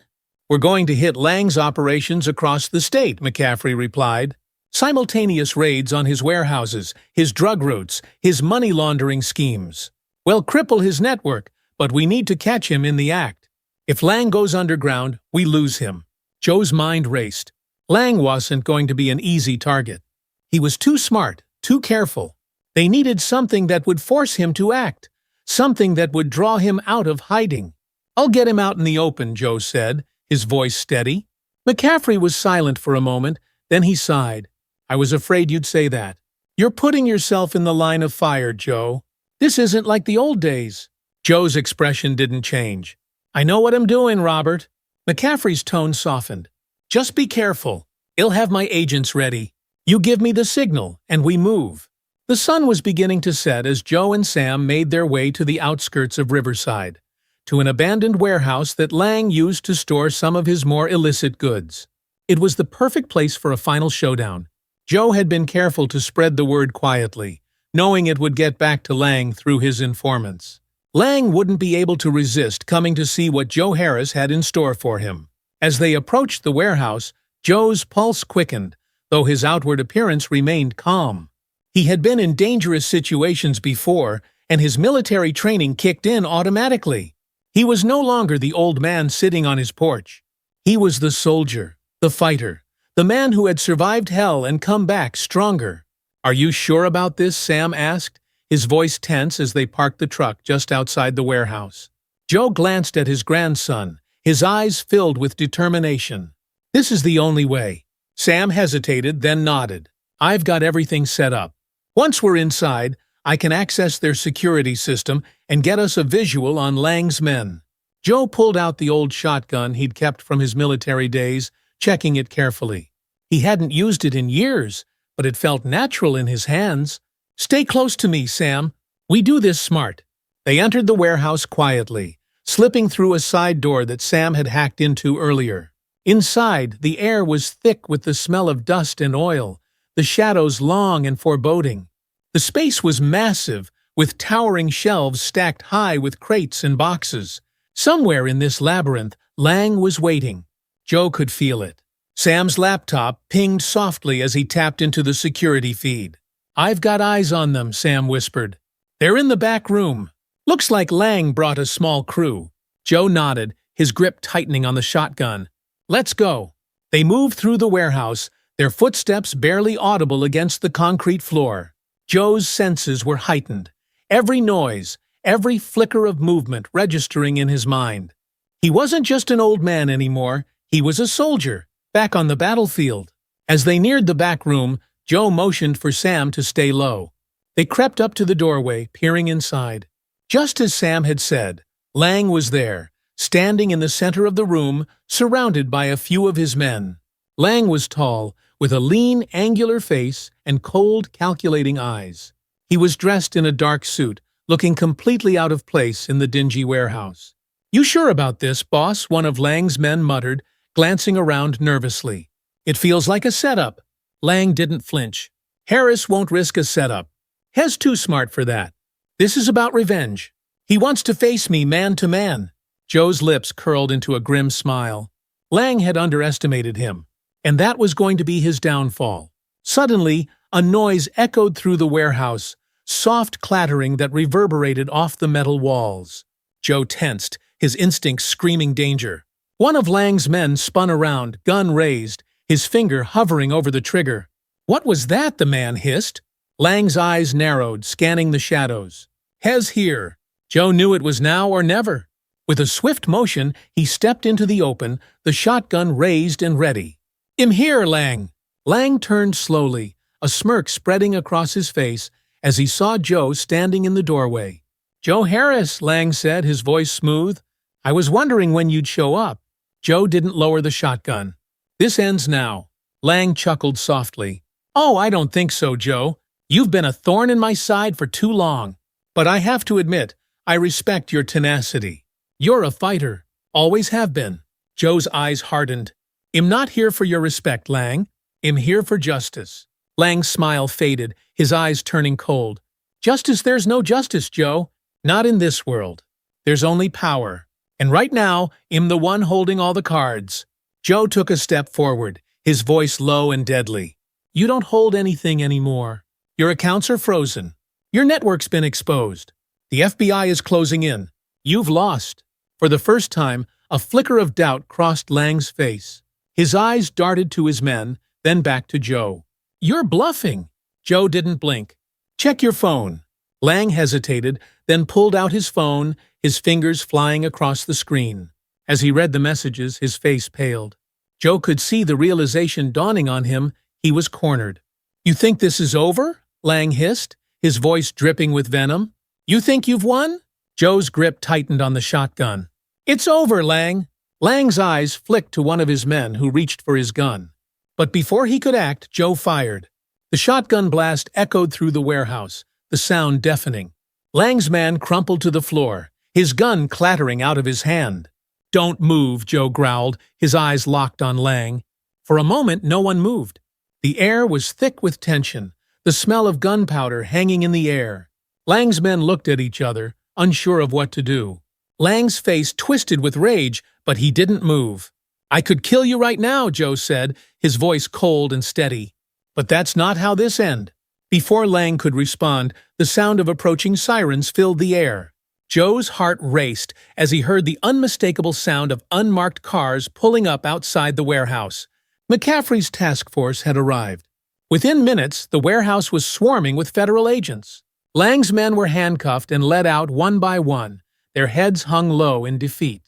We're going to hit Lang's operations across the state, McCaffrey replied. Simultaneous raids on his warehouses, his drug routes, his money laundering schemes. We'll cripple his network, but we need to catch him in the act. If Lang goes underground, we lose him. Joe's mind raced. Lang wasn't going to be an easy target. He was too smart, too careful. They needed something that would force him to act, something that would draw him out of hiding. I'll get him out in the open, Joe said, his voice steady. McCaffrey was silent for a moment, then he sighed. I was afraid you'd say that. You're putting yourself in the line of fire, Joe. This isn't like the old days. Joe's expression didn't change. I know what I'm doing, Robert. McCaffrey's tone softened. Just be careful. I'll have my agents ready. You give me the signal, and we move. The sun was beginning to set as Joe and Sam made their way to the outskirts of Riverside, to an abandoned warehouse that Lang used to store some of his more illicit goods. It was the perfect place for a final showdown. Joe had been careful to spread the word quietly, knowing it would get back to Lang through his informants. Lang wouldn't be able to resist coming to see what Joe Harris had in store for him. As they approached the warehouse, Joe's pulse quickened, though his outward appearance remained calm. He had been in dangerous situations before, and his military training kicked in automatically. He was no longer the old man sitting on his porch. He was the soldier, the fighter, the man who had survived hell and come back stronger. Are you sure about this? Sam asked, his voice tense as they parked the truck just outside the warehouse. Joe glanced at his grandson, his eyes filled with determination. This is the only way. Sam hesitated, then nodded. I've got everything set up. Once we're inside, I can access their security system and get us a visual on Lang's men. Joe pulled out the old shotgun he'd kept from his military days, checking it carefully. He hadn't used it in years, but it felt natural in his hands. Stay close to me, Sam. We do this smart. They entered the warehouse quietly, slipping through a side door that Sam had hacked into earlier. Inside, the air was thick with the smell of dust and oil, the shadows long and foreboding. The space was massive, with towering shelves stacked high with crates and boxes. Somewhere in this labyrinth, Lang was waiting. Joe could feel it. Sam's laptop pinged softly as he tapped into the security feed. "I've got eyes on them," Sam whispered. "They're in the back room. Looks like Lang brought a small crew." Joe nodded, his grip tightening on the shotgun. "Let's go." They moved through the warehouse, their footsteps barely audible against the concrete floor. Joe's senses were heightened, every noise, every flicker of movement registering in his mind. He wasn't just an old man anymore, he was a soldier, back on the battlefield. As they neared the back room, Joe motioned for Sam to stay low. They crept up to the doorway, peering inside. Just as Sam had said, Lang was there, standing in the center of the room, surrounded by a few of his men. Lang was tall, with a lean, angular face and cold, calculating eyes. He was dressed in a dark suit, looking completely out of place in the dingy warehouse. "You sure about this, boss?" one of Lang's men muttered, glancing around nervously. "It feels like a setup." Lang didn't flinch. "Harris won't risk a setup. Hez too smart for that. This is about revenge. He wants to face me man to man." Joe's lips curled into a grim smile. Lang had underestimated him, and that was going to be his downfall. Suddenly, a noise echoed through the warehouse, soft clattering that reverberated off the metal walls. Joe tensed, his instincts screaming danger. One of Lang's men spun around, gun raised, his finger hovering over the trigger. "What was that?" the man hissed. Lang's eyes narrowed, scanning the shadows. "Hez here." Joe knew it was now or never. With a swift motion, he stepped into the open, the shotgun raised and ready. "I'm here, Lang." Lang turned slowly, a smirk spreading across his face as he saw Joe standing in the doorway. "Joe Harris," Lang said, his voice smooth. "I was wondering when you'd show up." Joe didn't lower the shotgun. "This ends now." Lang chuckled softly. "Oh, I don't think so, Joe. You've been a thorn in my side for too long. But I have to admit, I respect your tenacity. You're a fighter. Always have been." Joe's eyes hardened. "I'm not here for your respect, Lang. I'm here for justice." Lang's smile faded, his eyes turning cold. "Justice? There's no justice, Joe. Not in this world. There's only power. And right now, I'm the one holding all the cards." Joe took a step forward, his voice low and deadly. "You don't hold anything anymore. Your accounts are frozen. Your network's been exposed. The FBI is closing in. You've lost." For the first time, a flicker of doubt crossed Lang's face. His eyes darted to his men, then back to Joe. "You're bluffing." Joe didn't blink. "Check your phone." Lang hesitated, then pulled out his phone, his fingers flying across the screen. As he read the messages, his face paled. Joe could see the realization dawning on him. He was cornered. "You think this is over?" Lang hissed, his voice dripping with venom. "You think you've won?" Joe's grip tightened on the shotgun. "It's over, Lang." Lang's eyes flicked to one of his men who reached for his gun. But before he could act, Joe fired. The shotgun blast echoed through the warehouse, the sound deafening. Lang's man crumpled to the floor, his gun clattering out of his hand. "Don't move," Joe growled, his eyes locked on Lang. For a moment, no one moved. The air was thick with tension, the smell of gunpowder hanging in the air. Lang's men looked at each other, unsure of what to do. Lang's face twisted with rage, but he didn't move. "I could kill you right now," Joe said, his voice cold and steady. "But that's not how this ends." Before Lang could respond, the sound of approaching sirens filled the air. Joe's heart raced as he heard the unmistakable sound of unmarked cars pulling up outside the warehouse. McCaffrey's task force had arrived. Within minutes, the warehouse was swarming with federal agents. Lang's men were handcuffed and led out one by one, their heads hung low in defeat.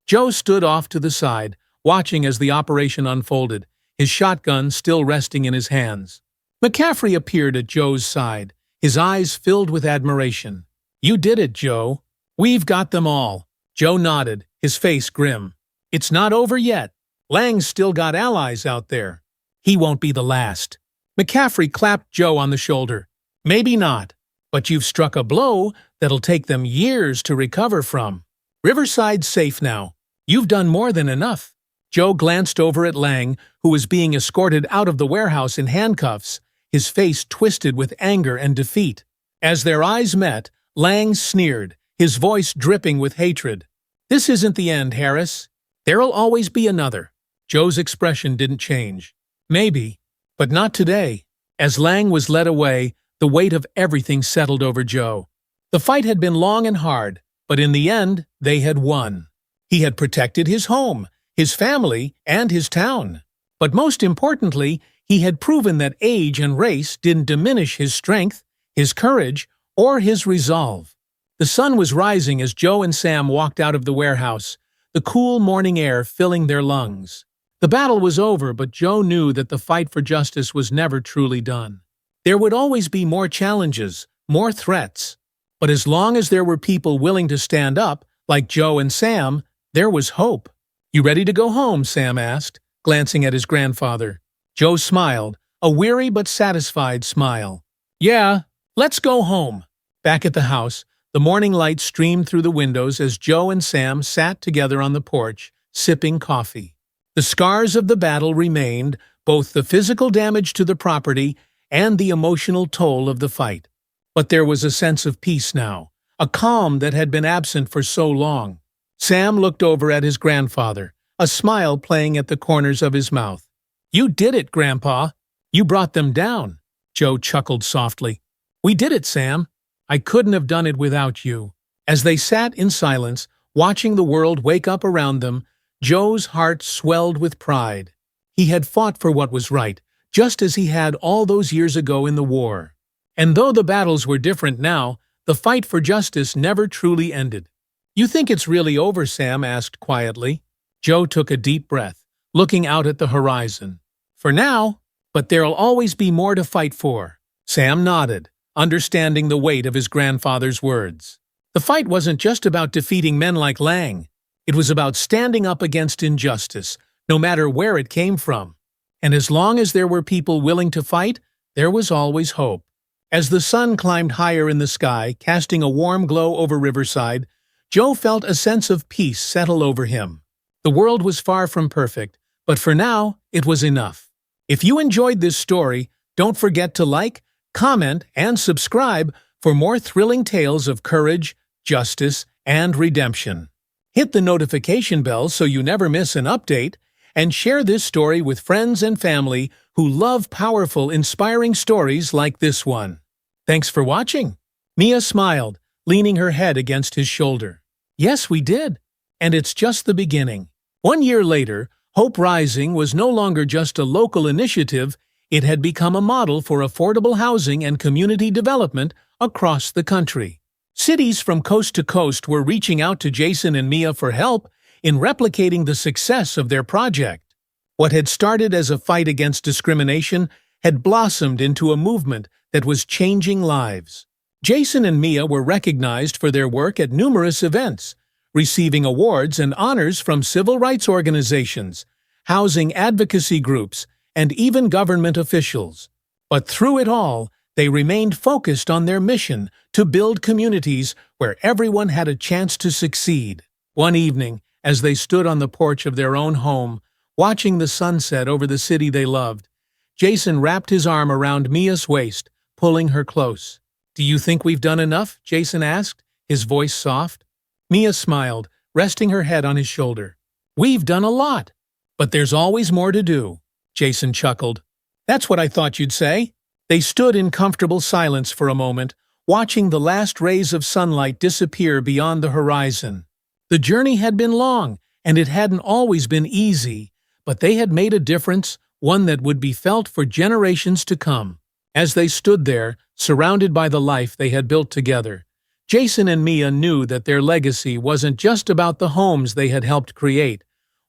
Joe stood off to the side, watching as the operation unfolded, his shotgun still resting in his hands. McCaffrey appeared at Joe's side, his eyes filled with admiration. "You did it, Joe. We've got them all." Joe nodded, his face grim. "It's not over yet. Lang's still got allies out there. He won't be the last." McCaffrey clapped Joe on the shoulder. "Maybe not, but you've struck a blow that'll take them years to recover from. Riverside's safe now. You've done more than enough." Joe glanced over at Lang, who was being escorted out of the warehouse in handcuffs, his face twisted with anger and defeat. As their eyes met, Lang sneered, his voice dripping with hatred. "This isn't the end, Harris. There'll always be another. Joe's expression didn't change. Maybe, but not today. As Lang was led away, the weight of everything settled over Joe. The fight had been long and hard, but in the end, they had won. He had protected his home, his family, and his town. But most importantly, he had proven that age and race didn't diminish his strength, his courage, or his resolve. The sun was rising as Joe and Sam walked out of the warehouse, the cool morning air filling their lungs. The battle was over, but Joe knew that the fight for justice was never truly done. There would always be more challenges, more threats. But as long as there were people willing to stand up, like Joe and Sam, there was hope. "You ready to go home?" Sam asked, glancing at his grandfather. Joe smiled, a weary but satisfied smile. "Yeah, let's go home." Back at the house, the morning light streamed through the windows as Joe and Sam sat together on the porch, sipping coffee. The scars of the battle remained, both the physical damage to the property and the emotional toll of the fight. But there was a sense of peace now, a calm that had been absent for so long. Sam looked over at his grandfather, a smile playing at the corners of his mouth. "You did it, Grandpa. You brought them down." Joe chuckled softly. "We did it, Sam. I couldn't have done it without you." As they sat in silence, watching the world wake up around them, Joe's heart swelled with pride. He had fought for what was right, just as he had all those years ago in the war. And though the battles were different now, the fight for justice never truly ended. "You think it's really over?" Sam asked quietly. Joe took a deep breath, looking out at the horizon. "For now, but there'll always be more to fight for." Sam nodded, understanding the weight of his grandfather's words. The fight wasn't just about defeating men like Lang. It was about standing up against injustice, no matter where it came from. And as long as there were people willing to fight, there was always hope. As the sun climbed higher in the sky, casting a warm glow over Riverside, Joe felt a sense of peace settle over him. The world was far from perfect, but for now, it was enough. If you enjoyed this story, don't forget to like, comment, and subscribe for more thrilling tales of courage, justice, and redemption. Hit the notification bell so you never miss an update, and share this story with friends and family who love powerful, inspiring stories like this one. Thanks for watching. Mia smiled, leaning her head against his shoulder. "Yes, we did. And it's just the beginning." 1 year later, Hope Rising was no longer just a local initiative, it had become a model for affordable housing and community development across the country. Cities from coast to coast were reaching out to Jason and Mia for help in replicating the success of their project. What had started as a fight against discrimination had blossomed into a movement that was changing lives. Jason and Mia were recognized for their work at numerous events, receiving awards and honors from civil rights organizations, housing advocacy groups, and even government officials. But through it all, they remained focused on their mission to build communities where everyone had a chance to succeed. One evening, as they stood on the porch of their own home, watching the sunset over the city they loved, Jason wrapped his arm around Mia's waist, pulling her close. "Do you think we've done enough?" Jason asked, his voice soft. Mia smiled, resting her head on his shoulder. "We've done a lot, but there's always more to do." Jason chuckled. "That's what I thought you'd say." They stood in comfortable silence for a moment, watching the last rays of sunlight disappear beyond the horizon. The journey had been long, and it hadn't always been easy, but they had made a difference, one that would be felt for generations to come. As they stood there, surrounded by the life they had built together, Jason and Mia knew that their legacy wasn't just about the homes they had helped create,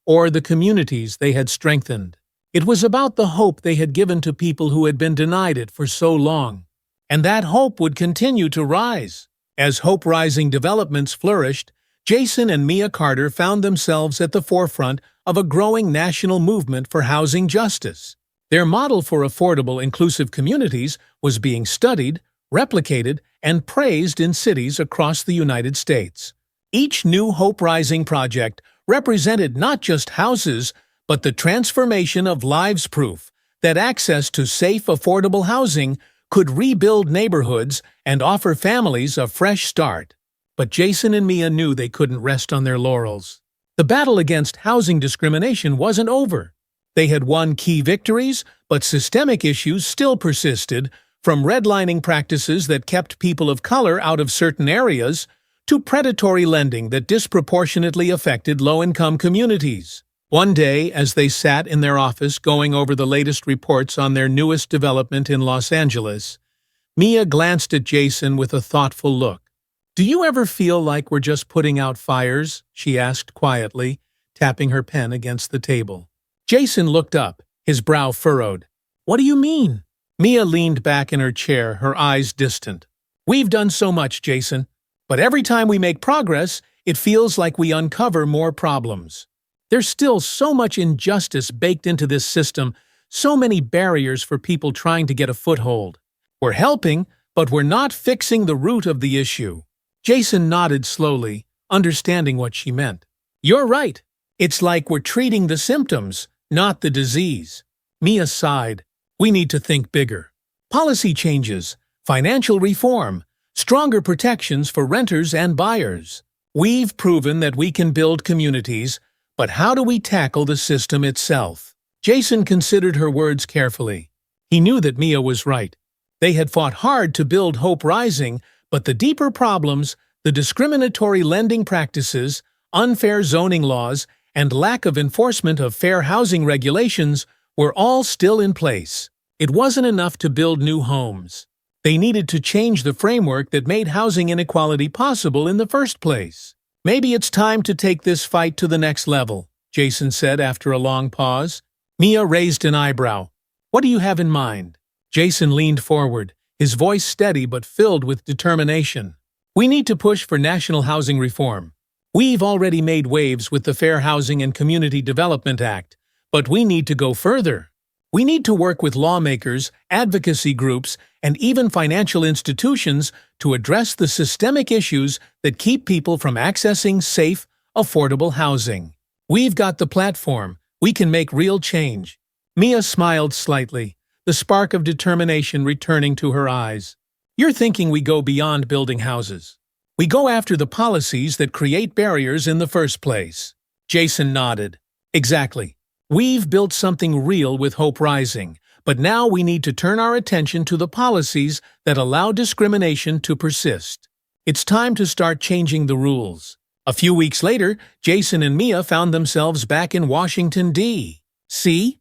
or the communities they had strengthened. It was about the hope they had given to people who had been denied it for so long. And that hope would continue to rise. As Hope Rising developments flourished, Jason and Mia Carter found themselves at the forefront of a growing national movement for housing justice. Their model for affordable, inclusive communities was being studied, replicated, and praised in cities across the United States. Each new Hope Rising project represented not just houses, but the transformation of lives, proof that access to safe, affordable housing could rebuild neighborhoods and offer families a fresh start. But Jason and Mia knew they couldn't rest on their laurels. The battle against housing discrimination wasn't over. They had won key victories, but systemic issues still persisted, from redlining practices that kept people of color out of certain areas to predatory lending that disproportionately affected low-income communities. One day, as they sat in their office going over the latest reports on their newest development in Los Angeles, Mia glanced at Jason with a thoughtful look. "Do you ever feel like we're just putting out fires?" she asked quietly, tapping her pen against the table. Jason looked up, his brow furrowed. "What do you mean?" Mia leaned back in her chair, her eyes distant. "We've done so much, Jason, but every time we make progress, it feels like we uncover more problems. There's still so much injustice baked into this system, so many barriers for people trying to get a foothold. We're helping, but we're not fixing the root of the issue." Jason nodded slowly, understanding what she meant. "You're right. It's like we're treating the symptoms, not the disease." Mia sighed. "We need to think bigger. Policy changes, financial reform, stronger protections for renters and buyers. We've proven that we can build communities, but how do we tackle the system itself?" Jason considered her words carefully. He knew that Mia was right. They had fought hard to build Hope Rising, but the deeper problems, the discriminatory lending practices, unfair zoning laws, and lack of enforcement of fair housing regulations were all still in place. It wasn't enough to build new homes. They needed to change the framework that made housing inequality possible in the first place. "Maybe it's time to take this fight to the next level," Jason said after a long pause. Mia raised an eyebrow. "What do you have in mind?" Jason leaned forward, his voice steady but filled with determination. "We need to push for national housing reform. We've already made waves with the Fair Housing and Community Development Act, but we need to go further. We need to work with lawmakers, advocacy groups, and even financial institutions to address the systemic issues that keep people from accessing safe, affordable housing. We've got the platform. We can make real change." Mia smiled slightly, the spark of determination returning to her eyes. "You're thinking we go beyond building houses. We go after the policies that create barriers in the first place." Jason nodded. "Exactly. We've built something real with Hope Rising, but now we need to turn our attention to the policies that allow discrimination to persist. It's time to start changing the rules." A few weeks later, Jason and Mia found themselves back in Washington, D.C.,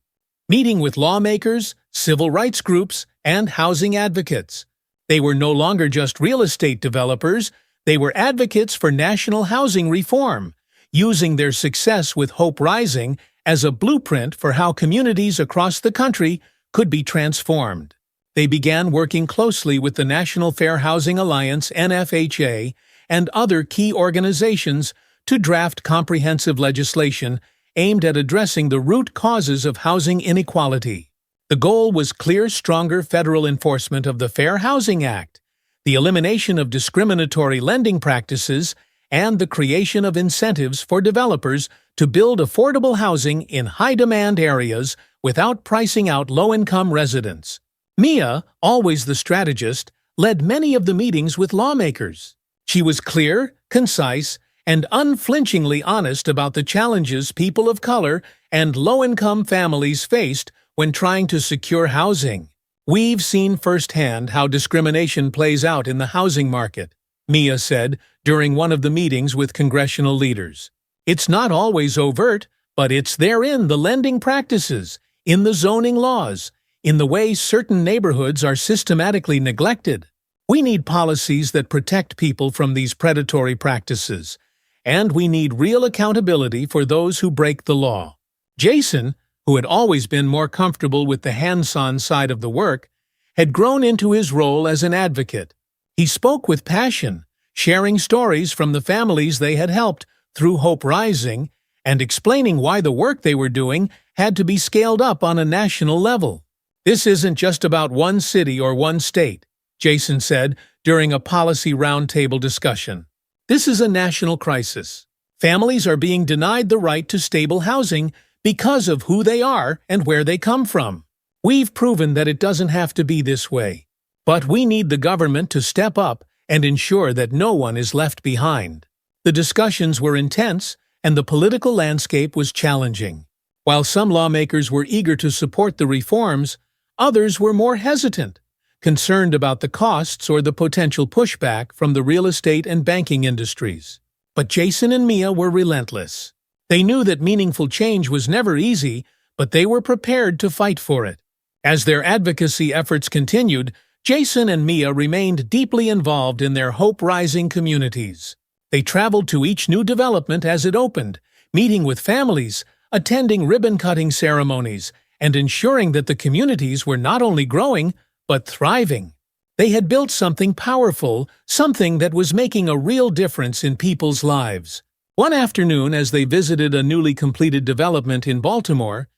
meeting with lawmakers, civil rights groups, and housing advocates. They were no longer just real estate developers, they were advocates for national housing reform, using their success with Hope Rising as a blueprint for how communities across the country could be transformed. They began working closely with the National Fair Housing Alliance (NFHA) and other key organizations to draft comprehensive legislation aimed at addressing the root causes of housing inequality. The goal was clear, stronger federal enforcement of the Fair Housing Act, the elimination of discriminatory lending practices, and the creation of incentives for developers to build affordable housing in high-demand areas without pricing out low-income residents. Mia, always the strategist, led many of the meetings with lawmakers. She was clear, concise, and unflinchingly honest about the challenges people of color and low-income families faced when trying to secure housing. "We've seen firsthand how discrimination plays out in the housing market," Mia said during one of the meetings with congressional leaders. "It's not always overt, but it's there in the lending practices, in the zoning laws, in the way certain neighborhoods are systematically neglected. We need policies that protect people from these predatory practices, and we need real accountability for those who break the law." Jason, who had always been more comfortable with the hands-on side of the work, had grown into his role as an advocate. He spoke with passion, sharing stories from the families they had helped through Hope Rising and explaining why the work they were doing had to be scaled up on a national level. "This isn't just about one city or one state," Jason said during a policy roundtable discussion. "This is a national crisis. Families are being denied the right to stable housing because of who they are and where they come from. We've proven that it doesn't have to be this way, but we need the government to step up and ensure that no one is left behind." The discussions were intense, and the political landscape was challenging. While some lawmakers were eager to support the reforms, others were more hesitant, concerned about the costs or the potential pushback from the real estate and banking industries. But Jason and Mia were relentless. They knew that meaningful change was never easy, but they were prepared to fight for it. As their advocacy efforts continued, Jason and Mia remained deeply involved in their hope-rising communities. They traveled to each new development as it opened, meeting with families, attending ribbon-cutting ceremonies, and ensuring that the communities were not only growing, but thriving. They had built something powerful, something that was making a real difference in people's lives. One afternoon, as they visited a newly completed development in Baltimore,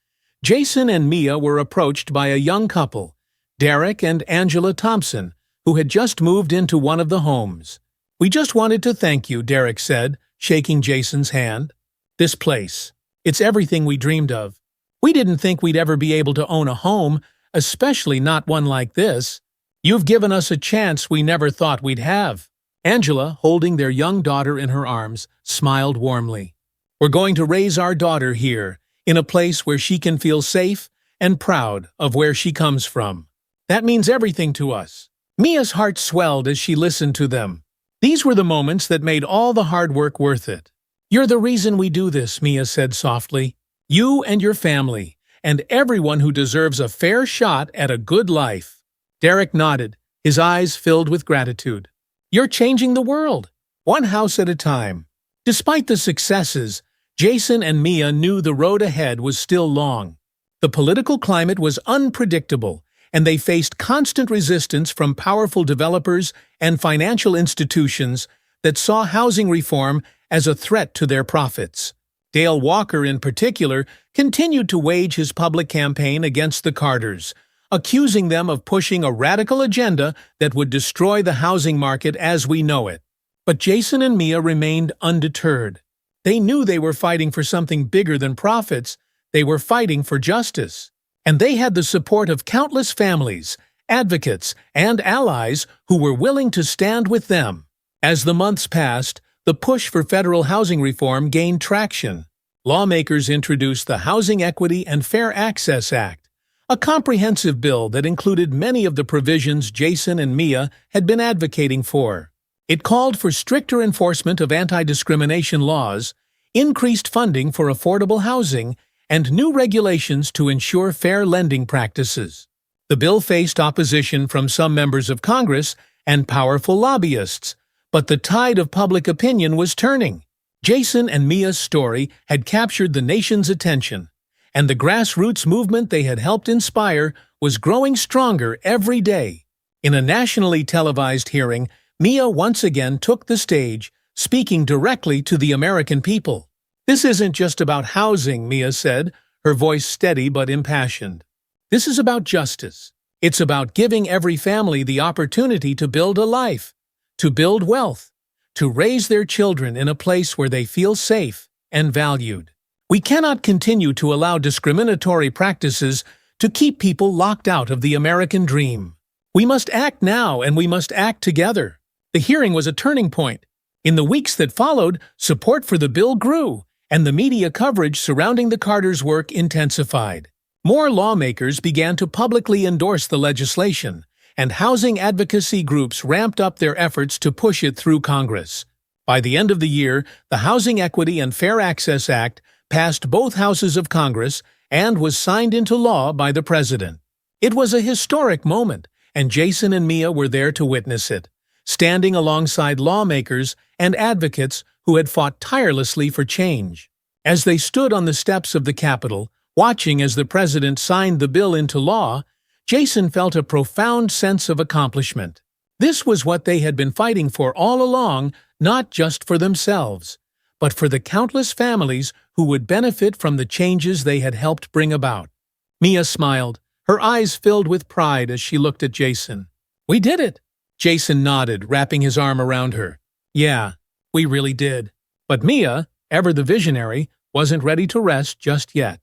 Jason and Mia were approached by a young couple, Derek and Angela Thompson, who had just moved into one of the homes. "We just wanted to thank you," Derek said, shaking Jason's hand. "This place, it's everything we dreamed of. We didn't think we'd ever be able to own a home, especially not one like this. You've given us a chance we never thought we'd have." Angela, holding their young daughter in her arms, smiled warmly. "We're going to raise our daughter here, in a place where she can feel safe and proud of where she comes from. That means everything to us." Mia's heart swelled as she listened to them. These were the moments that made all the hard work worth it. "You're the reason we do this," Mia said softly. "You and your family, and everyone who deserves a fair shot at a good life." Derek nodded, his eyes filled with gratitude. "You're changing the world, one house at a time." Despite the successes, Jason and Mia knew the road ahead was still long. The political climate was unpredictable, and they faced constant resistance from powerful developers and financial institutions that saw housing reform as a threat to their profits. Dale Walker, in particular, continued to wage his public campaign against the Carters, accusing them of pushing a radical agenda that would destroy the housing market as we know it. But Jason and Mia remained undeterred. They knew they were fighting for something bigger than profits. They were fighting for justice. And they had the support of countless families, advocates, and allies who were willing to stand with them. As the months passed, the push for federal housing reform gained traction. Lawmakers introduced the Housing Equity and Fair Access Act, a comprehensive bill that included many of the provisions Jason and Mia had been advocating for. It called for stricter enforcement of anti-discrimination laws, increased funding for affordable housing, and new regulations to ensure fair lending practices. The bill faced opposition from some members of Congress and powerful lobbyists, but the tide of public opinion was turning. Jason and Mia's story had captured the nation's attention, and the grassroots movement they had helped inspire was growing stronger every day. In a nationally televised hearing, Mia once again took the stage, speaking directly to the American people. "This isn't just about housing," Mia said, her voice steady but impassioned. "This is about justice. It's about giving every family the opportunity to build a life, to build wealth, to raise their children in a place where they feel safe and valued. We cannot continue to allow discriminatory practices to keep people locked out of the American dream. We must act now, and we must act together." The hearing was a turning point. In the weeks that followed, support for the bill grew, and the media coverage surrounding the Carters' work intensified. More lawmakers began to publicly endorse the legislation, and housing advocacy groups ramped up their efforts to push it through Congress. By the end of the year, the Housing Equity and Fair Access Act passed both houses of Congress and was signed into law by the President. It was a historic moment, and Jason and Mia were there to witness it, standing alongside lawmakers and advocates who had fought tirelessly for change. As they stood on the steps of the Capitol, watching as the President signed the bill into law, Jason felt a profound sense of accomplishment. This was what they had been fighting for all along, not just for themselves, but for the countless families who would benefit from the changes they had helped bring about. Mia smiled, her eyes filled with pride as she looked at Jason. "We did it!" Jason nodded, wrapping his arm around her. "Yeah, we really did." But Mia, ever the visionary, wasn't ready to rest just yet.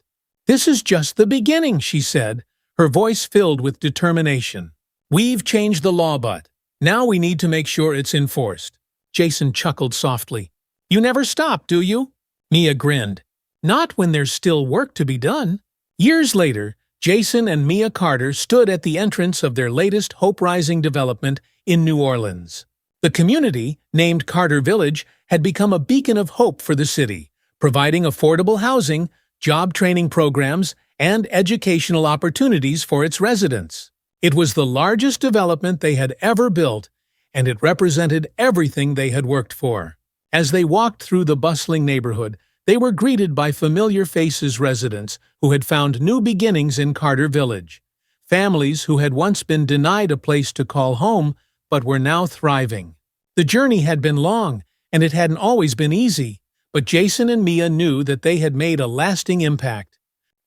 "This is just the beginning," she said, her voice filled with determination. "We've changed the law, but now we need to make sure it's enforced." Jason chuckled softly. "You never stop, do you?" Mia grinned. Not when there's still work to be done. Years later, Jason and Mia Carter stood at the entrance of their latest hope-rising development in New Orleans. The community, named Carter Village, had become a beacon of hope for the city, providing affordable housing, job training programs, and educational opportunities for its residents. It was the largest development they had ever built, and it represented everything they had worked for. As they walked through the bustling neighborhood, they were greeted by familiar faces, residents who had found new beginnings in Carter Village. Families who had once been denied a place to call home, but were now thriving. The journey had been long, and it hadn't always been easy, but Jason and Mia knew that they had made a lasting impact.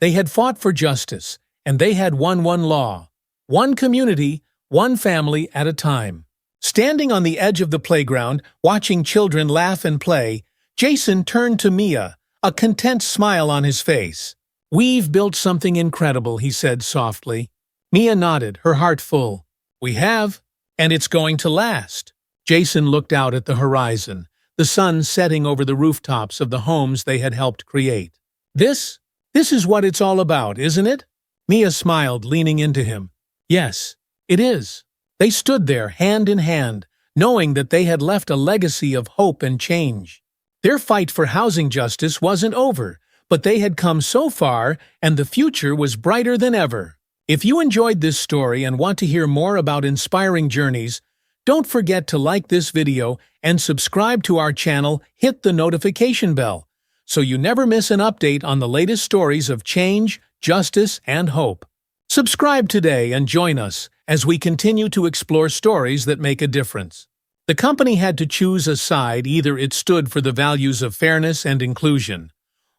They had fought for justice, and they had won one law. One community, one family at a time. Standing on the edge of the playground, watching children laugh and play, Jason turned to Mia, a content smile on his face. "We've built something incredible," he said softly. Mia nodded, her heart full. "We have, and it's going to last." Jason looked out at the horizon, the sun setting over the rooftops of the homes they had helped create. This is what it's all about, isn't it?" Mia smiled, leaning into him. "Yes, it is." They stood there, hand in hand, knowing that they had left a legacy of hope and change. Their fight for housing justice wasn't over, but they had come so far, and the future was brighter than ever. If you enjoyed this story and want to hear more about inspiring journeys, don't forget to like this video and subscribe to our channel. Hit the notification bell so you never miss an update on the latest stories of change, justice, and hope. Subscribe today and join us as we continue to explore stories that make a difference. The company had to choose a side. Either it stood for the values of fairness and inclusion,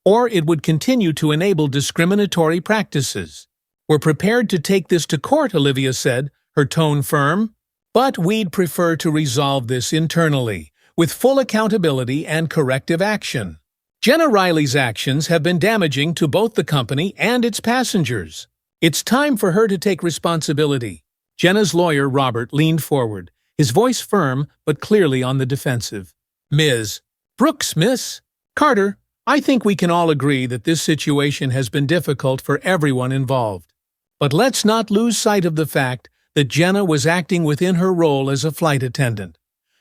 or it would continue to enable discriminatory practices. "We're prepared to take this to court," Olivia said, her tone firm. "But we'd prefer to resolve this internally, with full accountability and corrective action." Jenna Riley's actions have been damaging to both the company and its passengers. It's time for her to take responsibility. Jenna's lawyer, Robert, leaned forward, his voice firm but clearly on the defensive. "Ms. Brooks, Miss Carter, I think we can all agree that this situation has been difficult for everyone involved. But let's not lose sight of the fact that Jenna was acting within her role as a flight attendant,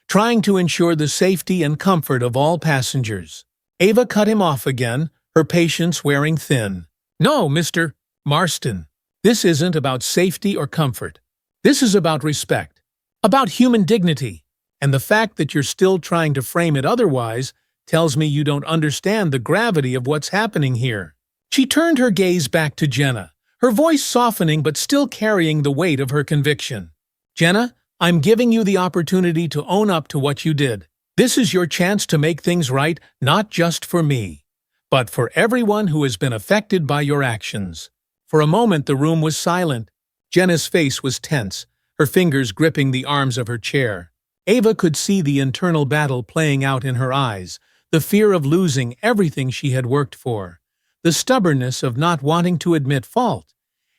trying to ensure the safety and comfort of all passengers." Ava cut him off again, her patience wearing thin. "No, Mr. Marston, this isn't about safety or comfort. This is about respect, about human dignity, and the fact that you're still trying to frame it otherwise tells me you don't understand the gravity of what's happening here." She turned her gaze back to Jenna, her voice softening but still carrying the weight of her conviction. "Jenna, I'm giving you the opportunity to own up to what you did. This is your chance to make things right, not just for me, but for everyone who has been affected by your actions." For a moment the room was silent. Jenna's face was tense, her fingers gripping the arms of her chair. Ava could see the internal battle playing out in her eyes, the fear of losing everything she had worked for, the stubbornness of not wanting to admit fault,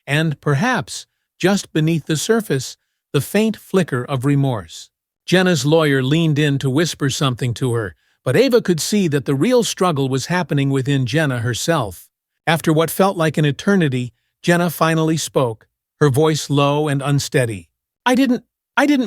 and perhaps, just beneath the surface, the faint flicker of remorse. Jenna's lawyer leaned in to whisper something to her, but Ava could see that the real struggle was happening within Jenna herself. After what felt like an eternity, Jenna finally spoke, her voice low and unsteady. I didn't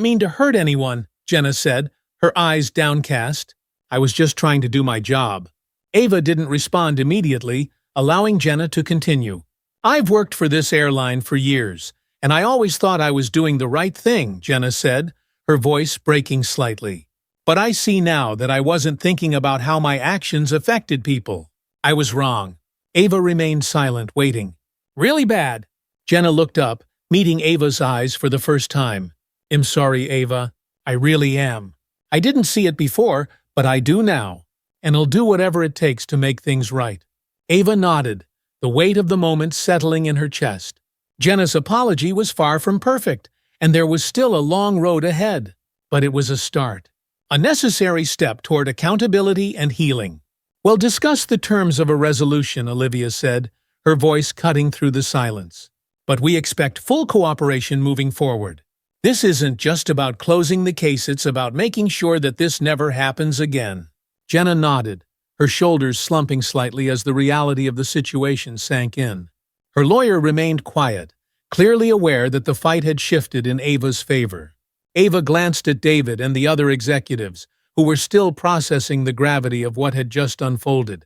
mean to hurt anyone," Jenna said, her eyes downcast. "I was just trying to do my job." Ava didn't respond immediately, allowing Jenna to continue. "I've worked for this airline for years, and I always thought I was doing the right thing," Jenna said, her voice breaking slightly. "But I see now that I wasn't thinking about how my actions affected people. I was wrong." Ava remained silent, waiting. "Really bad." Jenna looked up, meeting Ava's eyes for the first time. "I'm sorry, Ava. I really am. I didn't see it before, but I do now, and I'll do whatever it takes to make things right." Ava nodded, the weight of the moment settling in her chest. Jenna's apology was far from perfect, and there was still a long road ahead. But it was a start, a necessary step toward accountability and healing. "We'll discuss the terms of a resolution," Olivia said, her voice cutting through the silence. "But we expect full cooperation moving forward. This isn't just about closing the case, it's about making sure that this never happens again." Jenna nodded, her shoulders slumping slightly as the reality of the situation sank in. Her lawyer remained quiet, clearly aware that the fight had shifted in Ava's favor. Ava glanced at David and the other executives, who were still processing the gravity of what had just unfolded.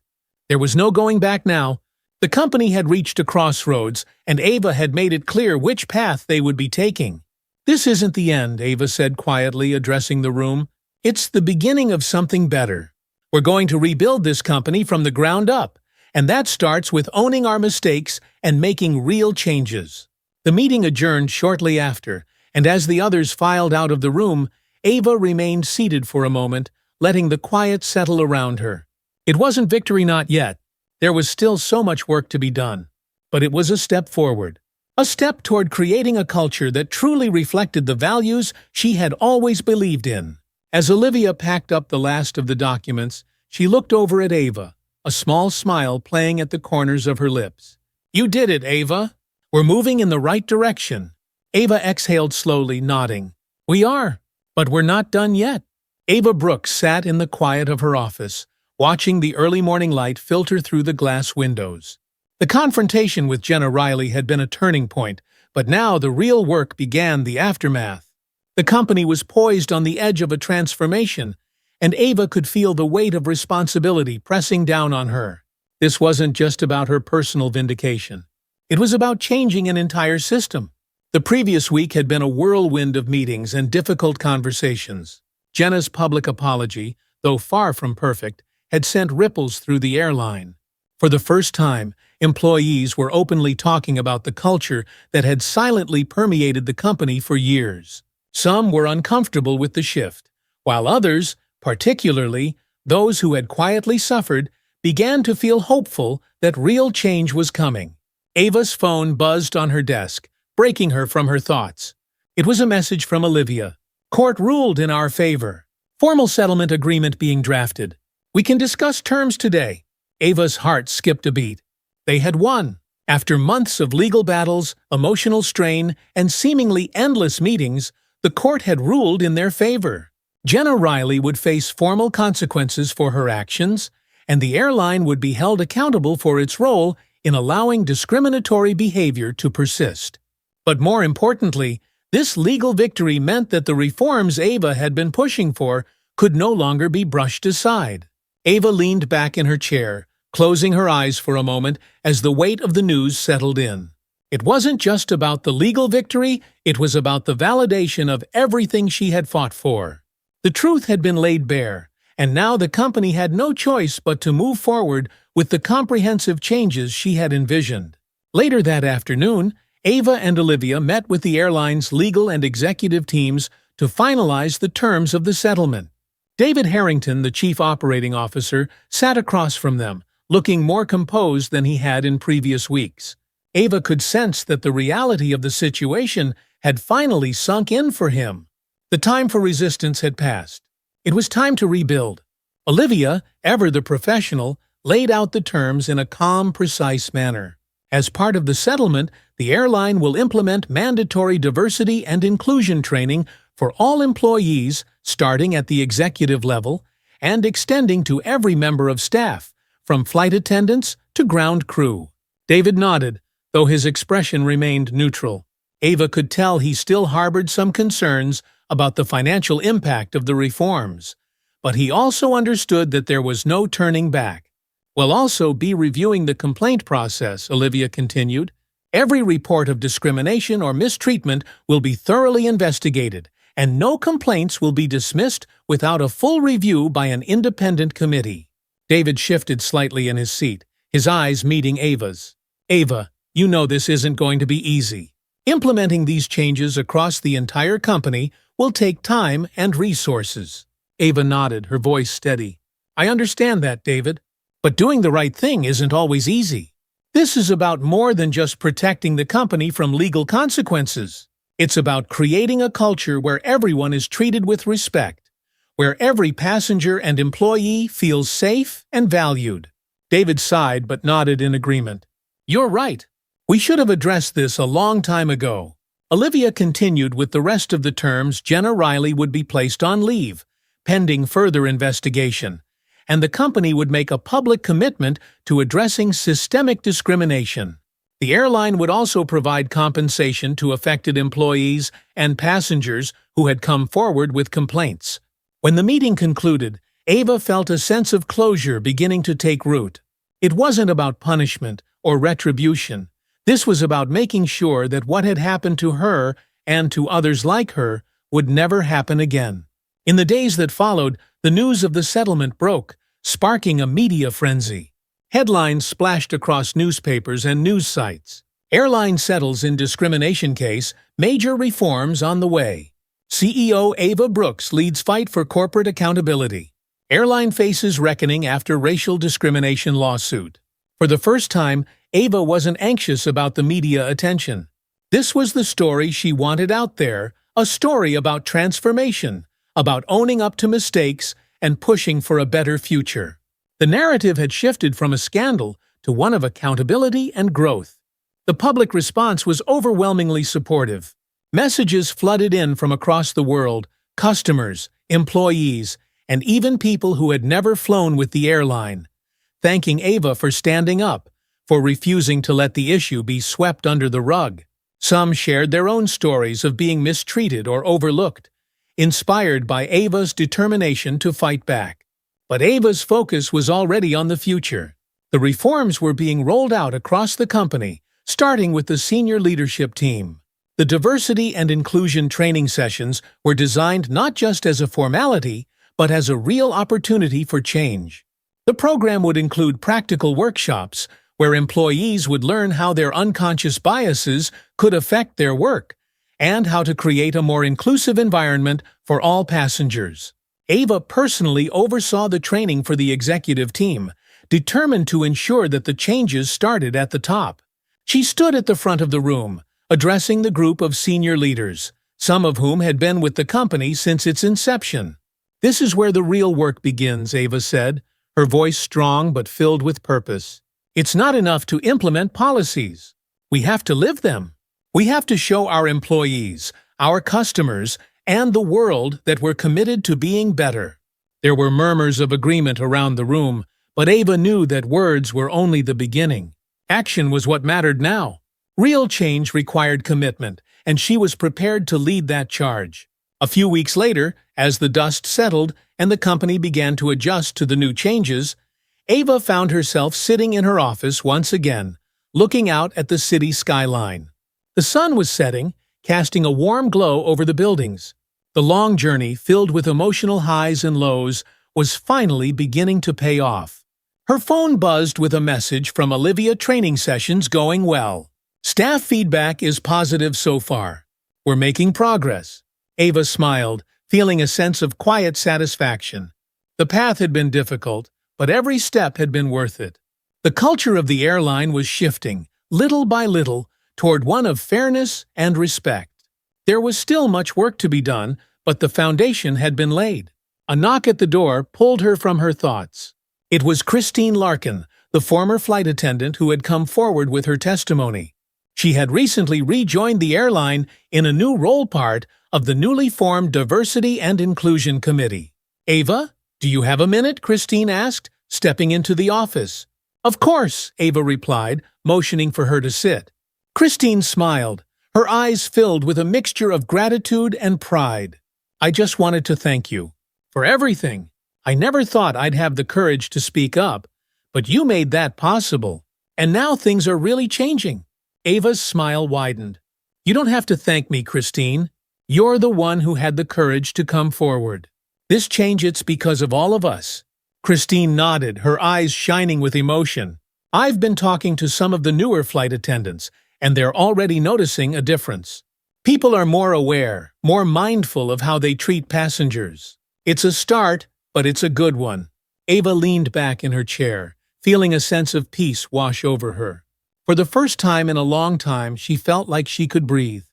There was no going back now. The company had reached a crossroads, and Ava had made it clear which path they would be taking. "This isn't the end," Ava said quietly, addressing the room. "It's the beginning of something better. We're going to rebuild this company from the ground up, and that starts with owning our mistakes and making real changes." The meeting adjourned shortly after, and as the others filed out of the room, Ava remained seated for a moment, letting the quiet settle around her. It wasn't victory, not yet. There was still so much work to be done. But it was a step forward. A step toward creating a culture that truly reflected the values she had always believed in. As Olivia packed up the last of the documents, she looked over at Ava, a small smile playing at the corners of her lips. "You did it, Ava. We're moving in the right direction." Ava exhaled slowly, nodding. "We are, but we're not done yet." Ava Brooks sat in the quiet of her office, watching the early morning light filter through the glass windows. The confrontation with Jenna Riley had been a turning point, but now the real work began, the aftermath. The company was poised on the edge of a transformation, and Ava could feel the weight of responsibility pressing down on her. This wasn't just about her personal vindication. It was about changing an entire system. The previous week had been a whirlwind of meetings and difficult conversations. Jenna's public apology, though far from perfect, had sent ripples through the airline. For the first time, employees were openly talking about the culture that had silently permeated the company for years. Some were uncomfortable with the shift, while others, particularly those who had quietly suffered, began to feel hopeful that real change was coming. Ava's phone buzzed on her desk, breaking her from her thoughts. It was a message from Olivia. "Court ruled in our favor. Formal settlement agreement being drafted. We can discuss terms today." Ava's heart skipped a beat. They had won. After months of legal battles, emotional strain, and seemingly endless meetings, the court had ruled in their favor. Jenna Riley would face formal consequences for her actions, and the airline would be held accountable for its role in allowing discriminatory behavior to persist. But more importantly, this legal victory meant that the reforms Ava had been pushing for could no longer be brushed aside. Ava leaned back in her chair, closing her eyes for a moment as the weight of the news settled in. It wasn't just about the legal victory, it was about the validation of everything she had fought for. The truth had been laid bare, and now the company had no choice but to move forward with the comprehensive changes she had envisioned. Later that afternoon, Ava and Olivia met with the airline's legal and executive teams to finalize the terms of the settlement. David Harrington, the chief operating officer, sat across from them, looking more composed than he had in previous weeks. Ava could sense that the reality of the situation had finally sunk in for him. The time for resistance had passed. It was time to rebuild. Olivia, ever the professional, laid out the terms in a calm, precise manner. As part of the settlement, the airline will implement mandatory diversity and inclusion training for all employees, starting at the executive level and extending to every member of staff, from flight attendants to ground crew. David nodded, though his expression remained neutral. Ava could tell he still harbored some concerns about the financial impact of the reforms, but he also understood that there was no turning back. "We'll also be reviewing the complaint process," Olivia continued. "Every report of discrimination or mistreatment will be thoroughly investigated, and no complaints will be dismissed without a full review by an independent committee." David shifted slightly in his seat, his eyes meeting Ava's. "Ava, you know this isn't going to be easy. Implementing these changes across the entire company will take time and resources." Ava nodded, her voice steady. "I understand that, David. But doing the right thing isn't always easy. This is about more than just protecting the company from legal consequences. It's about creating a culture where everyone is treated with respect, where every passenger and employee feels safe and valued." David sighed but nodded in agreement. "You're right. We should have addressed this a long time ago." Olivia continued with the rest of the terms. Jenna Riley would be placed on leave, pending further investigation, and the company would make a public commitment to addressing systemic discrimination. The airline would also provide compensation to affected employees and passengers who had come forward with complaints. When the meeting concluded, Ava felt a sense of closure beginning to take root. It wasn't about punishment or retribution. This was about making sure that what had happened to her and to others like her would never happen again. In the days that followed, the news of the settlement broke, sparking a media frenzy. Headlines splashed across newspapers and news sites. Airline settles in discrimination case, major reforms on the way. CEO Ava Brooks leads fight for corporate accountability. Airline faces reckoning after racial discrimination lawsuit. For the first time, Ava wasn't anxious about the media attention. This was the story she wanted out there, a story about transformation, about owning up to mistakes and pushing for a better future. The narrative had shifted from a scandal to one of accountability and growth. The public response was overwhelmingly supportive. Messages flooded in from across the world, customers, employees, and even people who had never flown with the airline, thanking Ava for standing up, for refusing to let the issue be swept under the rug. Some shared their own stories of being mistreated or overlooked, inspired by Ava's determination to fight back. But Ava's focus was already on the future. The reforms were being rolled out across the company, starting with the senior leadership team. The diversity and inclusion training sessions were designed not just as a formality, but as a real opportunity for change. The program would include practical workshops where employees would learn how their unconscious biases could affect their work and how to create a more inclusive environment for all passengers. Ava personally oversaw the training for the executive team, determined to ensure that the changes started at the top. She stood at the front of the room, addressing the group of senior leaders, some of whom had been with the company since its inception. "This is where the real work begins," Ava said, her voice strong but filled with purpose. "It's not enough to implement policies. We have to live them. We have to show our employees, our customers, and the world that we're committed to being better." There were murmurs of agreement around the room, but Ava knew that words were only the beginning. Action was what mattered now. Real change required commitment, and she was prepared to lead that charge. A few weeks later, as the dust settled and the company began to adjust to the new changes, Ava found herself sitting in her office once again, looking out at the city skyline. The sun was setting, casting a warm glow over the buildings. The long journey, filled with emotional highs and lows, was finally beginning to pay off. Her phone buzzed with a message from Olivia: "Training sessions going well. Staff feedback is positive so far. We're making progress." Ava smiled, feeling a sense of quiet satisfaction. The path had been difficult, but every step had been worth it. The culture of the airline was shifting, little by little, toward one of fairness and respect. There was still much work to be done, but the foundation had been laid. A knock at the door pulled her from her thoughts. It was Christine Larkin, the former flight attendant who had come forward with her testimony. She had recently rejoined the airline in a new role, part of the newly formed Diversity and Inclusion Committee. "Ava, do you have a minute?" Christine asked, stepping into the office. "Of course," Ava replied, motioning for her to sit. Christine smiled, her eyes filled with a mixture of gratitude and pride. "I just wanted to thank you for everything. I never thought I'd have the courage to speak up, but you made that possible. And now things are really changing." Ava's smile widened. "You don't have to thank me, Christine. You're the one who had the courage to come forward. This change, it's because of all of us." Christine nodded, her eyes shining with emotion. "I've been talking to some of the newer flight attendants, and they're already noticing a difference. People are more aware, more mindful of how they treat passengers. It's a start, but it's a good one." Ava leaned back in her chair, feeling a sense of peace wash over her. For the first time in a long time, she felt like she could breathe.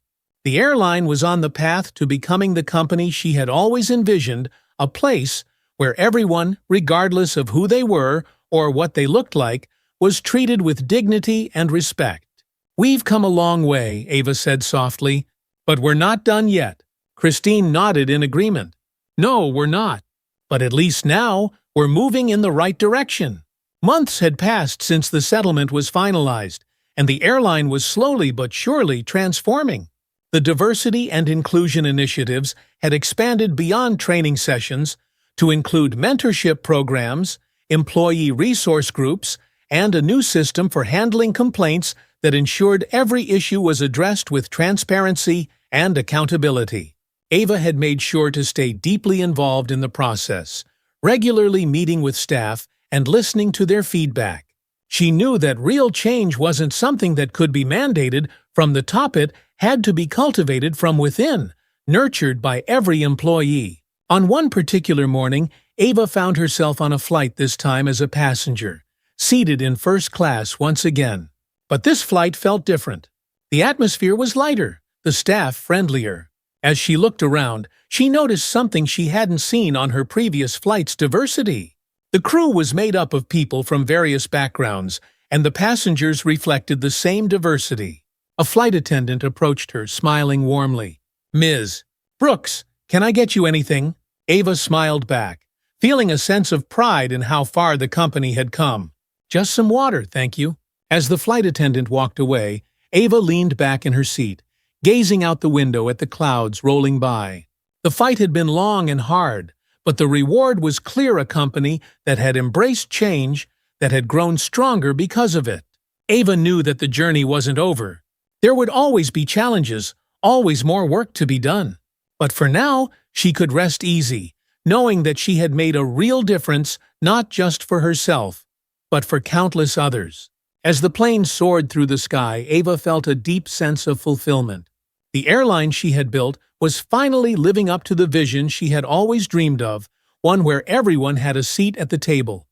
The airline was on the path to becoming the company she had always envisioned, a place where everyone, regardless of who they were or what they looked like, was treated with dignity and respect. "We've come a long way," Ava said softly, "but we're not done yet." Christine nodded in agreement. "No, we're not. But at least now, we're moving in the right direction. Months had passed since the settlement was finalized, and the airline was slowly but surely transforming. The diversity and inclusion initiatives had expanded beyond training sessions to include mentorship programs, employee resource groups, and a new system for handling complaints that ensured every issue was addressed with transparency and accountability. Ava had made sure to stay deeply involved in the process, regularly meeting with staff and listening to their feedback. She knew that real change wasn't something that could be mandated from the top. It had to be cultivated from within, nurtured by every employee. On one particular morning, Ava found herself on a flight, this time as a passenger, seated in first class once again. But this flight felt different. The atmosphere was lighter, the staff friendlier. As she looked around, she noticed something she hadn't seen on her previous flights: diversity. The crew was made up of people from various backgrounds, and the passengers reflected the same diversity. A flight attendant approached her, smiling warmly. "Ms. Brooks, can I get you anything?" Ava smiled back, feeling a sense of pride in how far the company had come. "Just some water, thank you." As the flight attendant walked away, Ava leaned back in her seat, gazing out the window at the clouds rolling by. The fight had been long and hard, but the reward was clear: a company that had embraced change, that had grown stronger because of it. Ava knew that the journey wasn't over. There would always be challenges, always more work to be done. But for now, she could rest easy, knowing that she had made a real difference, not just for herself, but for countless others. As the plane soared through the sky, Ava felt a deep sense of fulfillment. The airline she had built was finally living up to the vision she had always dreamed of, one where everyone had a seat at the table,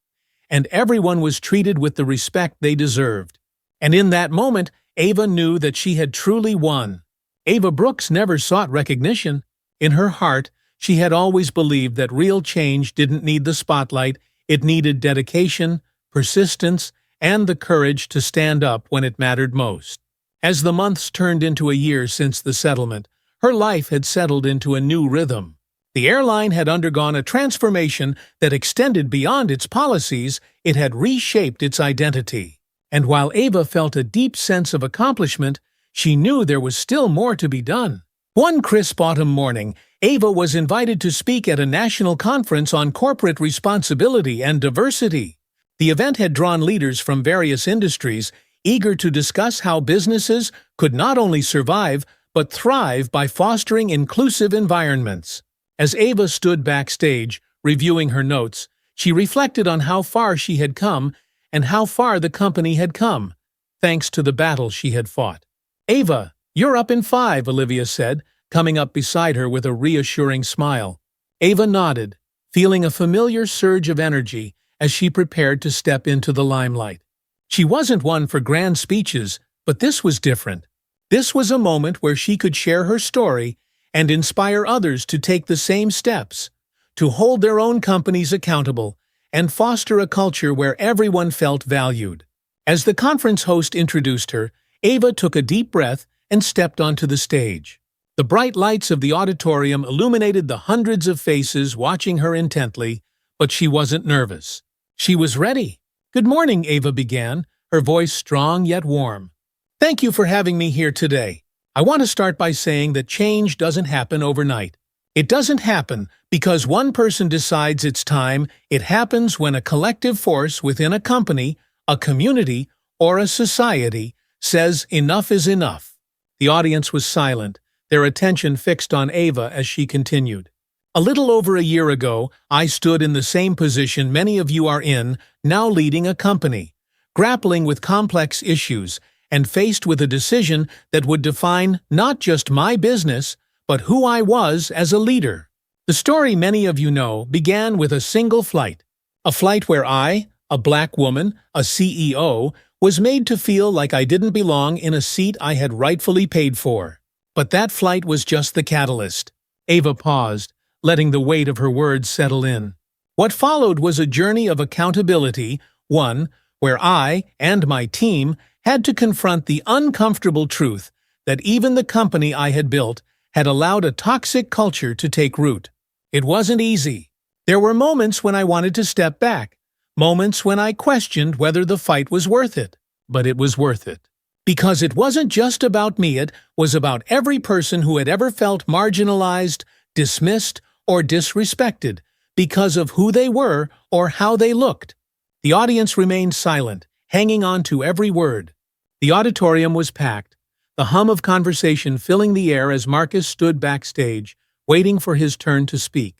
and everyone was treated with the respect they deserved. And in that moment, Ava knew that she had truly won. Ava Brooks never sought recognition. In her heart, she had always believed that real change didn't need the spotlight. It needed dedication, persistence, and the courage to stand up when it mattered most. As the months turned into a year since the settlement, her life had settled into a new rhythm. The airline had undergone a transformation that extended beyond its policies. It had reshaped its identity. And while Ava felt a deep sense of accomplishment, she knew there was still more to be done. One crisp autumn morning, Ava was invited to speak at a national conference on corporate responsibility and diversity. The event had drawn leaders from various industries, eager to discuss how businesses could not only survive but thrive by fostering inclusive environments. As Ava stood backstage, reviewing her notes, she reflected on how far she had come and how far the company had come, thanks to the battle she had fought. "Ava, you're up in 5, Olivia said, coming up beside her with a reassuring smile. Ava nodded, feeling a familiar surge of energy as she prepared to step into the limelight. She wasn't one for grand speeches, but this was different. This was a moment where she could share her story and inspire others to take the same steps, to hold their own companies accountable, and foster a culture where everyone felt valued. As the conference host introduced her, Ava took a deep breath and stepped onto the stage. The bright lights of the auditorium illuminated the hundreds of faces watching her intently, but she wasn't nervous. She was ready. "Good morning," Ava began, her voice strong yet warm. "Thank you for having me here today. I want to start by saying that change doesn't happen overnight. It doesn't happen because one person decides it's time. It happens when a collective force within a company, a community, or a society says enough is enough." The audience was silent, their attention fixed on Ava as she continued. "A little over a year ago, I stood in the same position many of you are in, now leading a company, grappling with complex issues, and faced with a decision that would define not just my business, but who I was as a leader. The story many of you know began with a single flight, a flight where I, a black woman, a CEO, was made to feel like I didn't belong in a seat I had rightfully paid for. But that flight was just the catalyst." Ava paused, letting the weight of her words settle in. What followed was a journey of accountability, one where I and my team had to confront the uncomfortable truth that even the company I had built had allowed a toxic culture to take root. It wasn't easy. There were moments when I wanted to step back, moments when I questioned whether the fight was worth it. But it was worth it. Because it wasn't just about me, it was about every person who had ever felt marginalized, dismissed, or disrespected because of who they were or how they looked. The audience remained silent, hanging on to every word. The auditorium was packed, the hum of conversation filling the air as Marcus stood backstage, waiting for his turn to speak.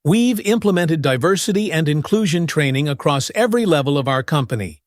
We've implemented diversity and inclusion training across every level of our company,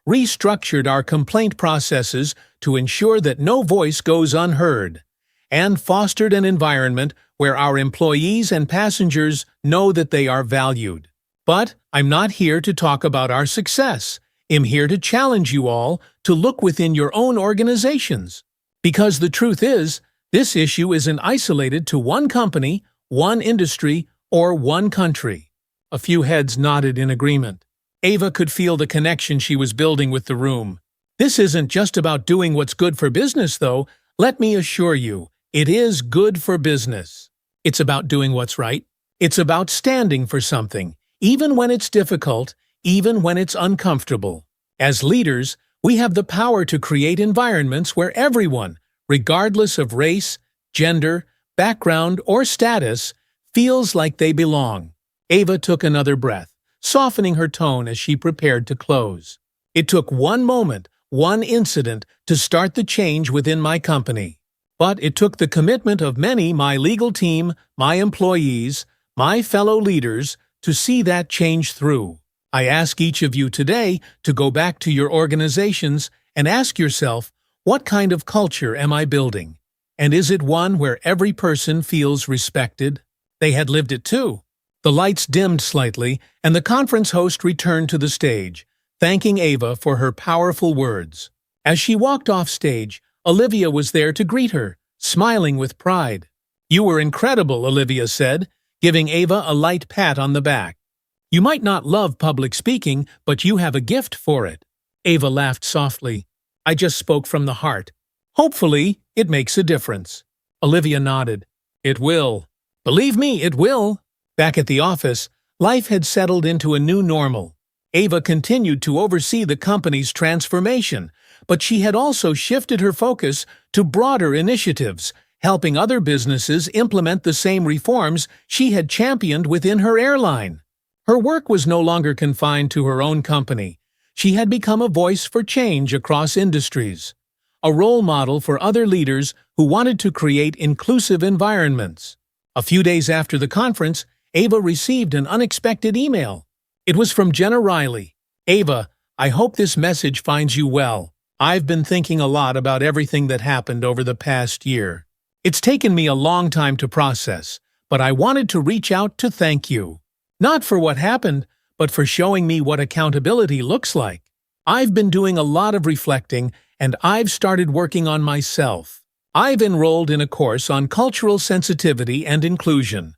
restructured our complaint processes to ensure that no voice goes unheard, and fostered an environment where our employees and passengers know that they are valued. But I'm not here to talk about our success. I'm here to challenge you all to look within your own organizations. Because the truth is, this issue isn't isolated to one company, one industry, or one country. A few heads nodded in agreement. Ava could feel the connection she was building with the room. This isn't just about doing what's good for business, though. Let me assure you, it is good for business. It's about doing what's right. It's about standing for something, even when it's difficult, even when it's uncomfortable. As leaders, we have the power to create environments where everyone, regardless of race, gender, background, or status, feels like they belong. Ava took another breath, softening her tone as she prepared to close. It took one moment, one incident, to start the change within my company. But it took the commitment of many, my legal team, my employees, my fellow leaders, to see that change through. I ask each of you today to go back to your organizations and ask yourself, what kind of culture am I building? And is it one where every person feels respected? They had lived it too. The lights dimmed slightly, and the conference host returned to the stage, thanking Ava for her powerful words. As she walked off stage, Olivia was there to greet her, smiling with pride. "You were incredible," Olivia said, giving Ava a light pat on the back. "You might not love public speaking, but you have a gift for it." Ava laughed softly. "I just spoke from the heart. Hopefully, it makes a difference." Olivia nodded. "It will. Believe me, it will." Back at the office, life had settled into a new normal. Ava continued to oversee the company's transformation, but she had also shifted her focus to broader initiatives, helping other businesses implement the same reforms she had championed within her airline. Her work was no longer confined to her own company. She had become a voice for change across industries, a role model for other leaders who wanted to create inclusive environments. A few days after the conference, Ava received an unexpected email. It was from Jenna Riley. "Ava, I hope this message finds you well. I've been thinking a lot about everything that happened over the past year. It's taken me a long time to process, but I wanted to reach out to thank you. Not for what happened, but for showing me what accountability looks like. I've been doing a lot of reflecting, and I've started working on myself. I've enrolled in a course on cultural sensitivity and inclusion,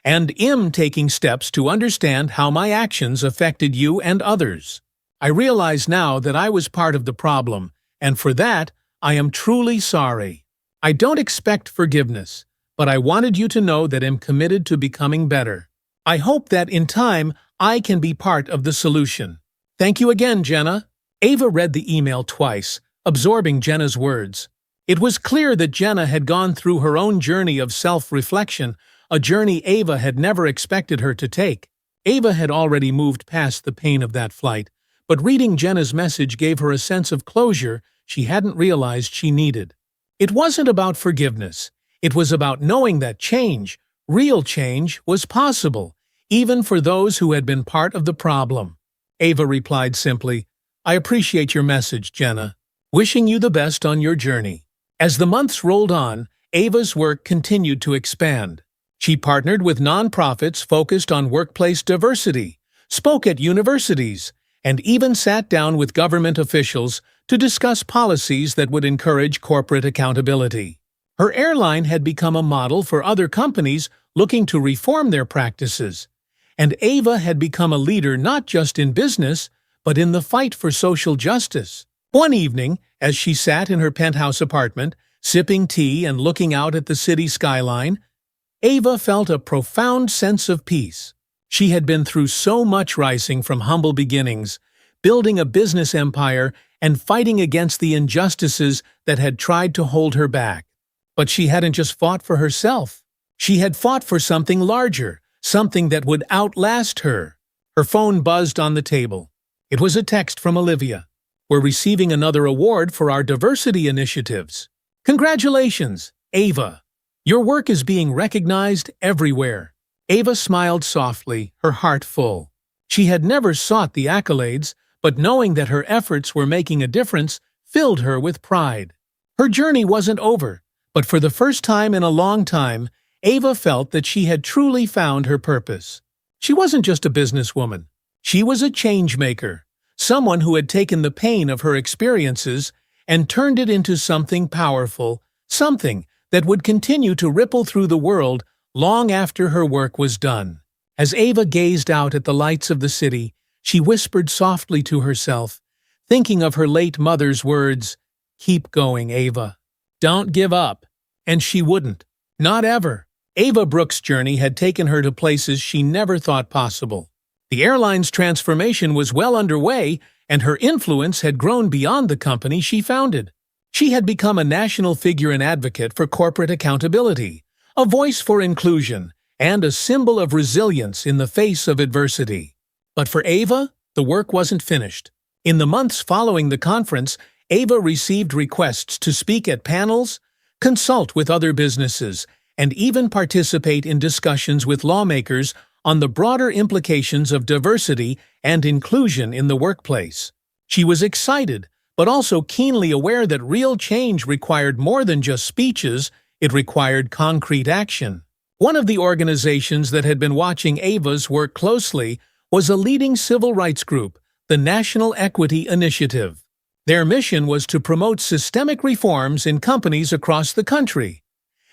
and am taking steps to understand how my actions affected you and others. I realize now that I was part of the problem, and for that, I am truly sorry. I don't expect forgiveness, but I wanted you to know that I'm committed to becoming better. I hope that in time, I can be part of the solution. Thank you again, Jenna." Ava read the email twice, absorbing Jenna's words. It was clear that Jenna had gone through her own journey of self-reflection, a journey Ava had never expected her to take. Ava had already moved past the pain of that flight, but reading Jenna's message gave her a sense of closure she hadn't realized she needed. It wasn't about forgiveness. It was about knowing that change, real change, was possible, even for those who had been part of the problem. Ava replied simply, "I appreciate your message, Jenna. Wishing you the best on your journey." As the months rolled on, Ava's work continued to expand. She partnered with nonprofits focused on workplace diversity, spoke at universities, and even sat down with government officials to discuss policies that would encourage corporate accountability. Her airline had become a model for other companies looking to reform their practices, and Ava had become a leader not just in business, but in the fight for social justice. One evening, as she sat in her penthouse apartment, sipping tea and looking out at the city skyline, Ava felt a profound sense of peace. She had been through so much rising from humble beginnings, building a business empire and fighting against the injustices that had tried to hold her back. But she hadn't just fought for herself. She had fought for something larger, something that would outlast her. Her phone buzzed on the table. It was a text from Olivia. "We're receiving another award for our diversity initiatives. Congratulations, Ava. Your work is being recognized everywhere." Ava smiled softly, her heart full. She had never sought the accolades, but knowing that her efforts were making a difference filled her with pride. Her journey wasn't over, but for the first time in a long time, Ava felt that she had truly found her purpose. She wasn't just a businesswoman. She was a change-maker, someone who had taken the pain of her experiences and turned it into something powerful, something that would continue to ripple through the world long after her work was done. As Ava gazed out at the lights of the city, she whispered softly to herself, thinking of her late mother's words, "Keep going, Ava. Don't give up." And she wouldn't. Not ever. Ava Brooks' journey had taken her to places she never thought possible. The airline's transformation was well underway, and her influence had grown beyond the company she founded. She had become a national figure and advocate for corporate accountability, a voice for inclusion, and a symbol of resilience in the face of adversity. But for Ava, the work wasn't finished. In the months following the conference, Ava received requests to speak at panels, consult with other businesses, and even participate in discussions with lawmakers on the broader implications of diversity and inclusion in the workplace. She was excited, but also keenly aware that real change required more than just speeches, it required concrete action. One of the organizations that had been watching Ava's work closely was a leading civil rights group, the National Equity Initiative. Their mission was to promote systemic reforms in companies across the country,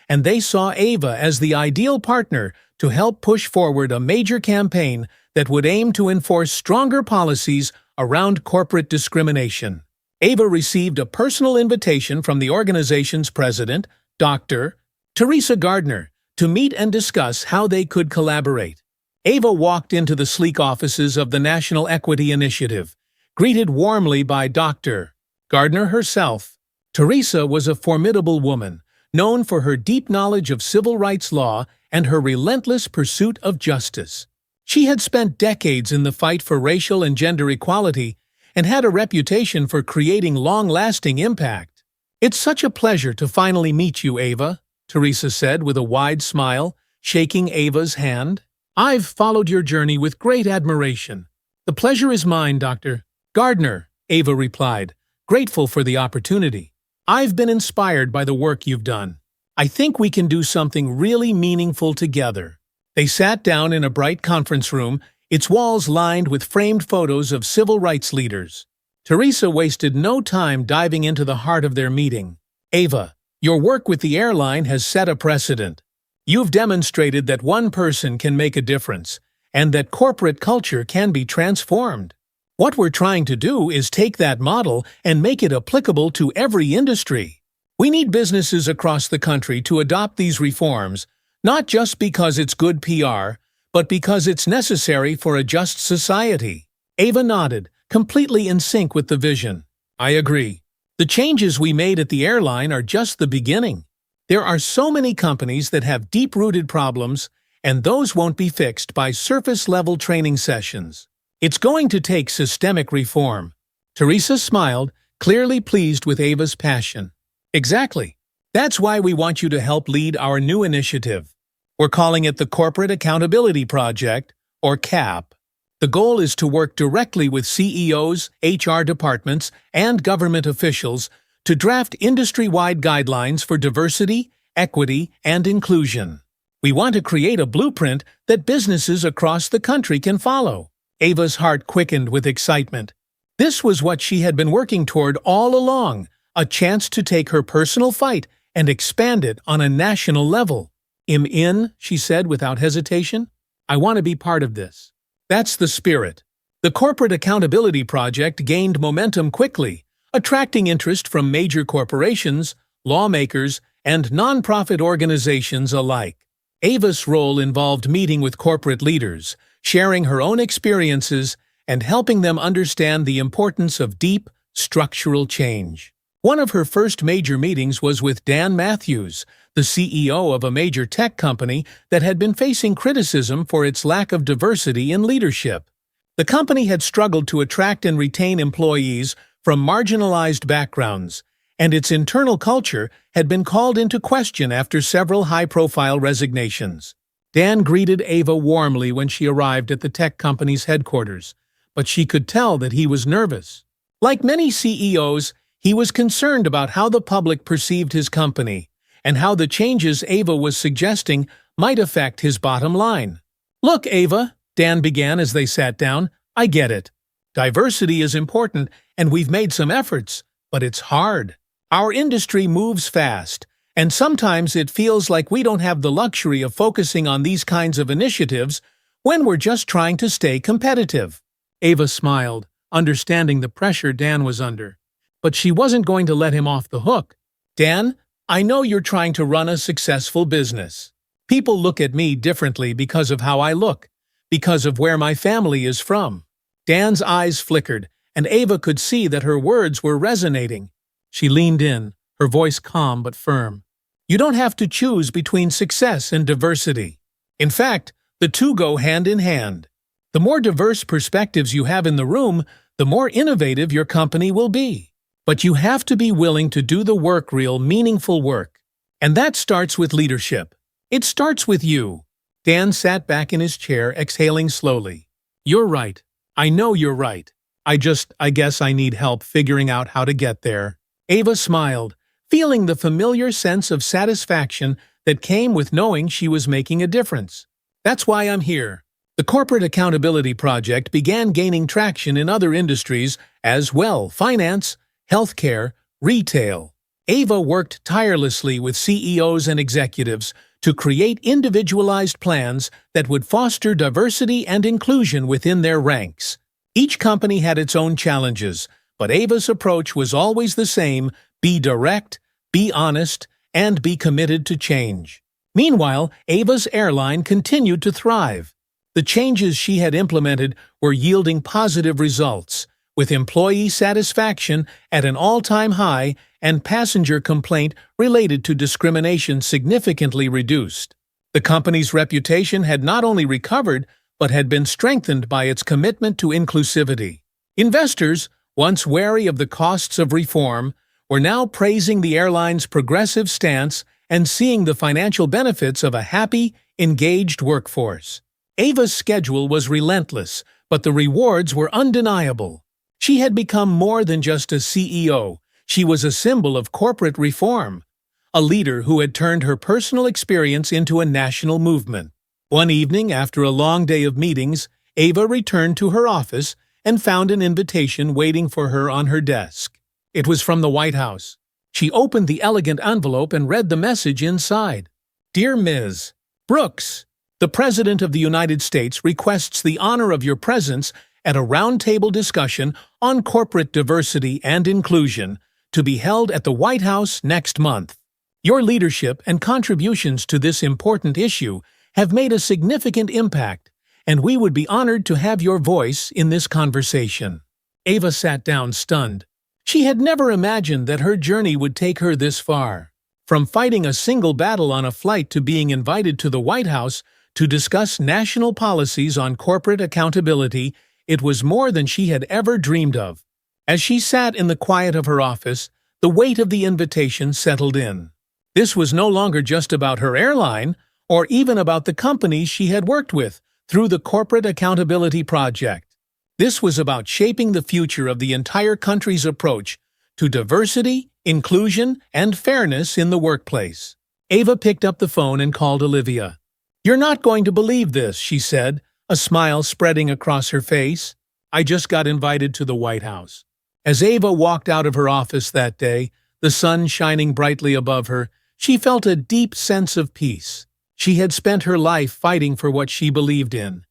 and they saw Ava as the ideal partner to help push forward a major campaign that would aim to enforce stronger policies around corporate discrimination. Ava received a personal invitation from the organization's president, Dr. Teresa Gardner, to meet and discuss how they could collaborate. Ava walked into the sleek offices of the National Equity Initiative, greeted warmly by Dr. Gardner herself. Teresa was a formidable woman, known for her deep knowledge of civil rights law and her relentless pursuit of justice. She had spent decades in the fight for racial and gender equality and had a reputation for creating long-lasting impact. "It's such a pleasure to finally meet you, Ava," Teresa said with a wide smile, shaking Ava's hand. "I've followed your journey with great admiration." "The pleasure is mine, Dr. Gardner," Ava replied, grateful for the opportunity. "I've been inspired by the work you've done. I think we can do something really meaningful together." They sat down in a bright conference room, its walls lined with framed photos of civil rights leaders. Teresa wasted no time diving into the heart of their meeting. "Ava, your work with the airline has set a precedent. You've demonstrated that one person can make a difference, and that corporate culture can be transformed. What we're trying to do is take that model and make it applicable to every industry. We need businesses across the country to adopt these reforms, not just because it's good PR, but because it's necessary for a just society." Ava nodded, completely in sync with the vision. "I agree. The changes we made at the airline are just the beginning. There are so many companies that have deep-rooted problems, and those won't be fixed by surface-level training sessions. It's going to take systemic reform." Teresa smiled, clearly pleased with Ava's passion. "Exactly. That's why we want you to help lead our new initiative. We're calling it the Corporate Accountability Project, or CAP. The goal is to work directly with CEOs, HR departments, and government officials to draft industry-wide guidelines for diversity, equity, and inclusion. We want to create a blueprint that businesses across the country can follow." Ava's heart quickened with excitement. This was what she had been working toward all along, a chance to take her personal fight and expand it on a national level. "I'm in," she said without hesitation. "I want to be part of this." That's the spirit. The Corporate Accountability Project gained momentum quickly, attracting interest from major corporations, lawmakers, and nonprofit organizations alike. Ava's role involved meeting with corporate leaders, sharing her own experiences and helping them understand the importance of deep, structural change. One of her first major meetings was with Dan Matthews, the CEO of a major tech company that had been facing criticism for its lack of diversity in leadership. The company had struggled to attract and retain employees from marginalized backgrounds, and its internal culture had been called into question after several high-profile resignations. Dan greeted Ava warmly when she arrived at the tech company's headquarters, but she could tell that he was nervous. Like many CEOs, he was concerned about how the public perceived his company and how the changes Ava was suggesting might affect his bottom line. "Look, Ava," Dan began as they sat down, "I get it. Diversity is important, and we've made some efforts, but it's hard. Our industry moves fast, and sometimes it feels like we don't have the luxury of focusing on these kinds of initiatives when we're just trying to stay competitive." Ava smiled, understanding the pressure Dan was under. But she wasn't going to let him off the hook. "Dan, I know you're trying to run a successful business. People look at me differently because of how I look, because of where my family is from." Dan's eyes flickered, and Ava could see that her words were resonating. She leaned in, her voice calm but firm. "You don't have to choose between success and diversity. In fact, the two go hand in hand. The more diverse perspectives you have in the room, the more innovative your company will be. But you have to be willing to do the work, real, meaningful work. And that starts with leadership. It starts with you." Dan sat back in his chair, exhaling slowly. "You're right. I know you're right. I guess I need help figuring out how to get there." Ava smiled, feeling the familiar sense of satisfaction that came with knowing she was making a difference. "That's why I'm here." The Corporate Accountability Project began gaining traction in other industries as well: finance, healthcare, retail. Ava worked tirelessly with CEOs and executives to create individualized plans that would foster diversity and inclusion within their ranks. Each company had its own challenges, but Ava's approach was always the same: be direct, be honest, and be committed to change. Meanwhile, Ava's airline continued to thrive. The changes she had implemented were yielding positive results, with employee satisfaction at an all-time high and passenger complaint related to discrimination significantly reduced. The company's reputation had not only recovered, but had been strengthened by its commitment to inclusivity. Investors, once wary of the costs of reform, were now praising the airline's progressive stance and seeing the financial benefits of a happy, engaged workforce. Ava's schedule was relentless, but the rewards were undeniable. She had become more than just a CEO. She was a symbol of corporate reform, a leader who had turned her personal experience into a national movement. One evening, after a long day of meetings, Ava returned to her office and found an invitation waiting for her on her desk. It was from the White House. She opened the elegant envelope and read the message inside. "Dear Ms. Brooks, the President of the United States requests the honor of your presence at a roundtable discussion on corporate diversity and inclusion to be held at the White House next month. Your leadership and contributions to this important issue have made a significant impact, and we would be honored to have your voice in this conversation." Ava sat down stunned. She had never imagined that her journey would take her this far. From fighting a single battle on a flight to being invited to the White House to discuss national policies on corporate accountability, it was more than she had ever dreamed of. As she sat in the quiet of her office, the weight of the invitation settled in. This was no longer just about her airline, or even about the companies she had worked with through the Corporate Accountability Project. This was about shaping the future of the entire country's approach to diversity, inclusion, and fairness in the workplace. Ava picked up the phone and called Olivia. "You're not going to believe this," she said, a smile spreading across her face. "I just got invited to the White House." As Ava walked out of her office that day, the sun shining brightly above her, she felt a deep sense of peace. She had spent her life fighting for what she believed in,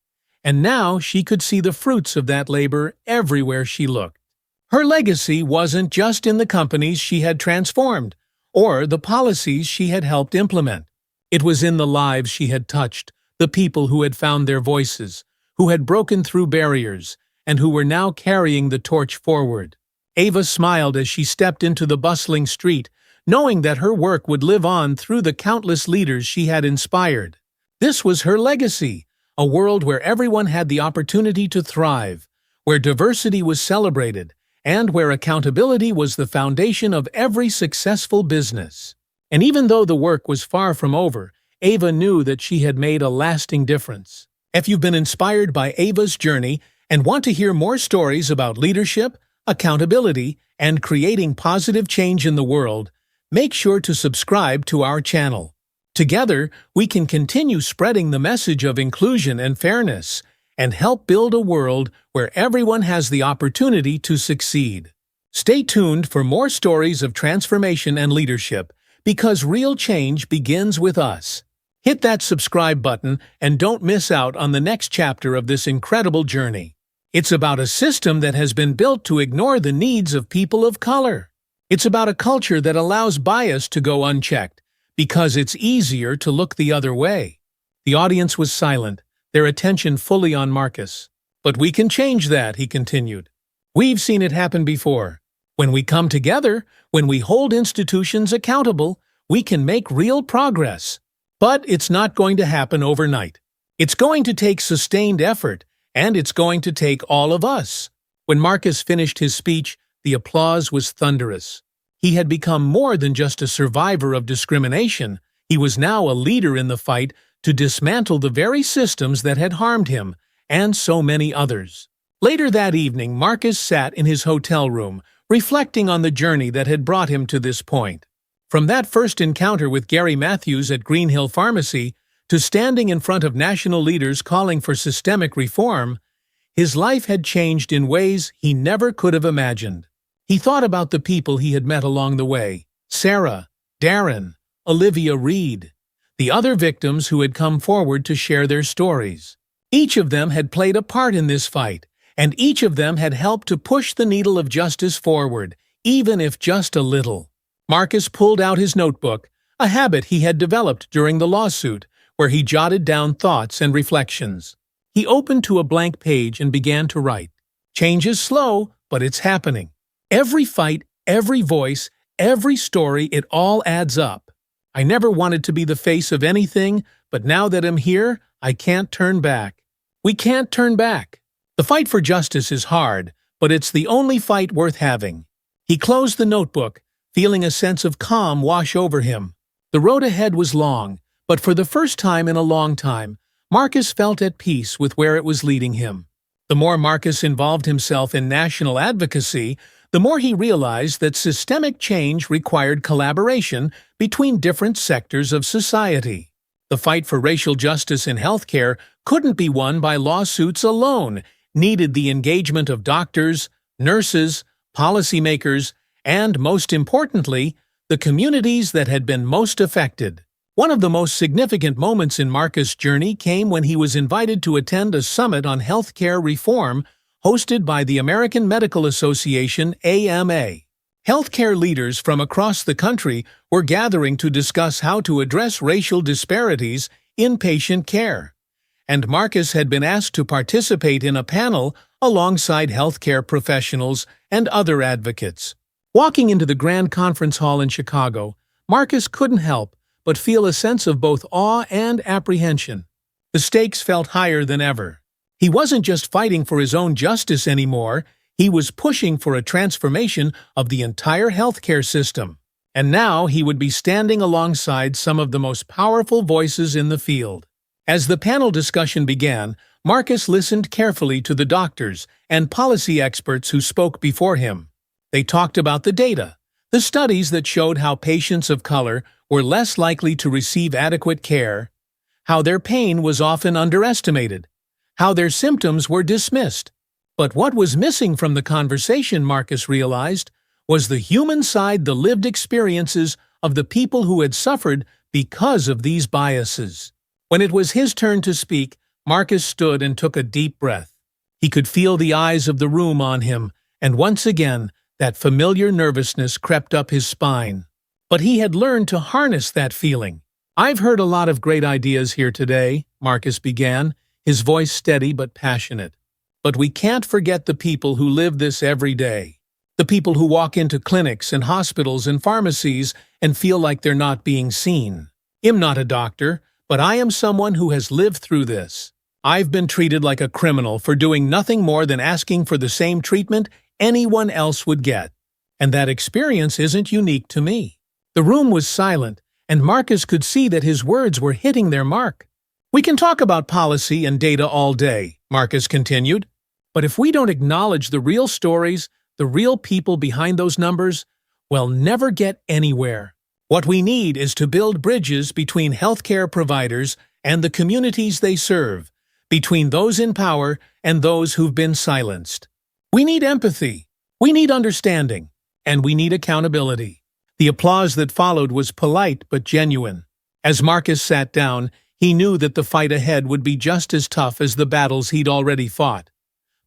and now she could see the fruits of that labor everywhere she looked. Her legacy wasn't just in the companies she had transformed, or the policies she had helped implement. It was in the lives she had touched, the people who had found their voices, who had broken through barriers, and who were now carrying the torch forward. Ava smiled as she stepped into the bustling street, knowing that her work would live on through the countless leaders she had inspired. This was her legacy, a world where everyone had the opportunity to thrive, where diversity was celebrated, and where accountability was the foundation of every successful business. And even though the work was far from over, Ava knew that she had made a lasting difference. If you've been inspired by Ava's journey and want to hear more stories about leadership, accountability, and creating positive change in the world, make sure to subscribe to our channel. Together, we can continue spreading the message of inclusion and fairness, and help build a world where everyone has the opportunity to succeed. Stay tuned for more stories of transformation and leadership, because real change begins with us. Hit that subscribe button and don't miss out on the next chapter of this incredible journey. It's about a system that has been built to ignore the needs of people of color. It's about a culture that allows bias to go unchecked, because it's easier to look the other way. The audience was silent, their attention fully on Marcus. But we can change that, he continued. We've seen it happen before. When we come together, when we hold institutions accountable, we can make real progress. But it's not going to happen overnight. It's going to take sustained effort, and it's going to take all of us. When Marcus finished his speech, the applause was thunderous. He had become more than just a survivor of discrimination. He was now a leader in the fight to dismantle the very systems that had harmed him, and so many others. Later that evening, Marcus sat in his hotel room, reflecting on the journey that had brought him to this point. From that first encounter with Gary Matthews at Green Hill Pharmacy, to standing in front of national leaders calling for systemic reform, his life had changed in ways he never could have imagined. He thought about the people he had met along the way: Sarah, Darren, Olivia Reed, the other victims who had come forward to share their stories. Each of them had played a part in this fight, and each of them had helped to push the needle of justice forward, even if just a little. Marcus pulled out his notebook, a habit he had developed during the lawsuit, where he jotted down thoughts and reflections. He opened to a blank page and began to write. Change is slow, but it's happening. Every fight, every voice, every story, it all adds up. I never wanted to be the face of anything, but now that I'm here, I can't turn back. We can't turn back. The fight for justice is hard, but it's the only fight worth having. He closed the notebook, feeling a sense of calm wash over him. The road ahead was long, but for the first time in a long time, Marcus felt at peace with where it was leading him. The more Marcus involved himself in national advocacy, the more he realized that systemic change required collaboration between different sectors of society. The fight for racial justice in healthcare couldn't be won by lawsuits alone, needed the engagement of doctors, nurses, policymakers, and, most importantly, the communities that had been most affected. One of the most significant moments in Marcus' journey came when he was invited to attend a summit on healthcare reform hosted by the American Medical Association, AMA. Healthcare leaders from across the country were gathering to discuss how to address racial disparities in patient care, and Marcus had been asked to participate in a panel alongside healthcare professionals and other advocates. Walking into the Grand Conference Hall in Chicago, Marcus couldn't help but feel a sense of both awe and apprehension. The stakes felt higher than ever. He wasn't just fighting for his own justice anymore, he was pushing for a transformation of the entire healthcare system. And now he would be standing alongside some of the most powerful voices in the field. As the panel discussion began, Marcus listened carefully to the doctors and policy experts who spoke before him. They talked about the data, the studies that showed how patients of color were less likely to receive adequate care, how their pain was often underestimated, how their symptoms were dismissed. But what was missing from the conversation, Marcus realized, was the human side, the lived experiences of the people who had suffered because of these biases. When it was his turn to speak, Marcus stood and took a deep breath. He could feel the eyes of the room on him, and once again, that familiar nervousness crept up his spine. But he had learned to harness that feeling. "I've heard a lot of great ideas here today," Marcus began, his voice steady but passionate. But we can't forget the people who live this every day. The people who walk into clinics and hospitals and pharmacies and feel like they're not being seen. I'm not a doctor, but I am someone who has lived through this. I've been treated like a criminal for doing nothing more than asking for the same treatment anyone else would get. And that experience isn't unique to me. The room was silent, and Marcus could see that his words were hitting their mark. We can talk about policy and data all day, Marcus continued, but if we don't acknowledge the real stories, the real people behind those numbers, we'll never get anywhere. What we need is to build bridges between healthcare providers and the communities they serve, between those in power and those who've been silenced. We need empathy, we need understanding, and we need accountability. The applause that followed was polite but genuine. As Marcus sat down, he knew that the fight ahead would be just as tough as the battles he'd already fought.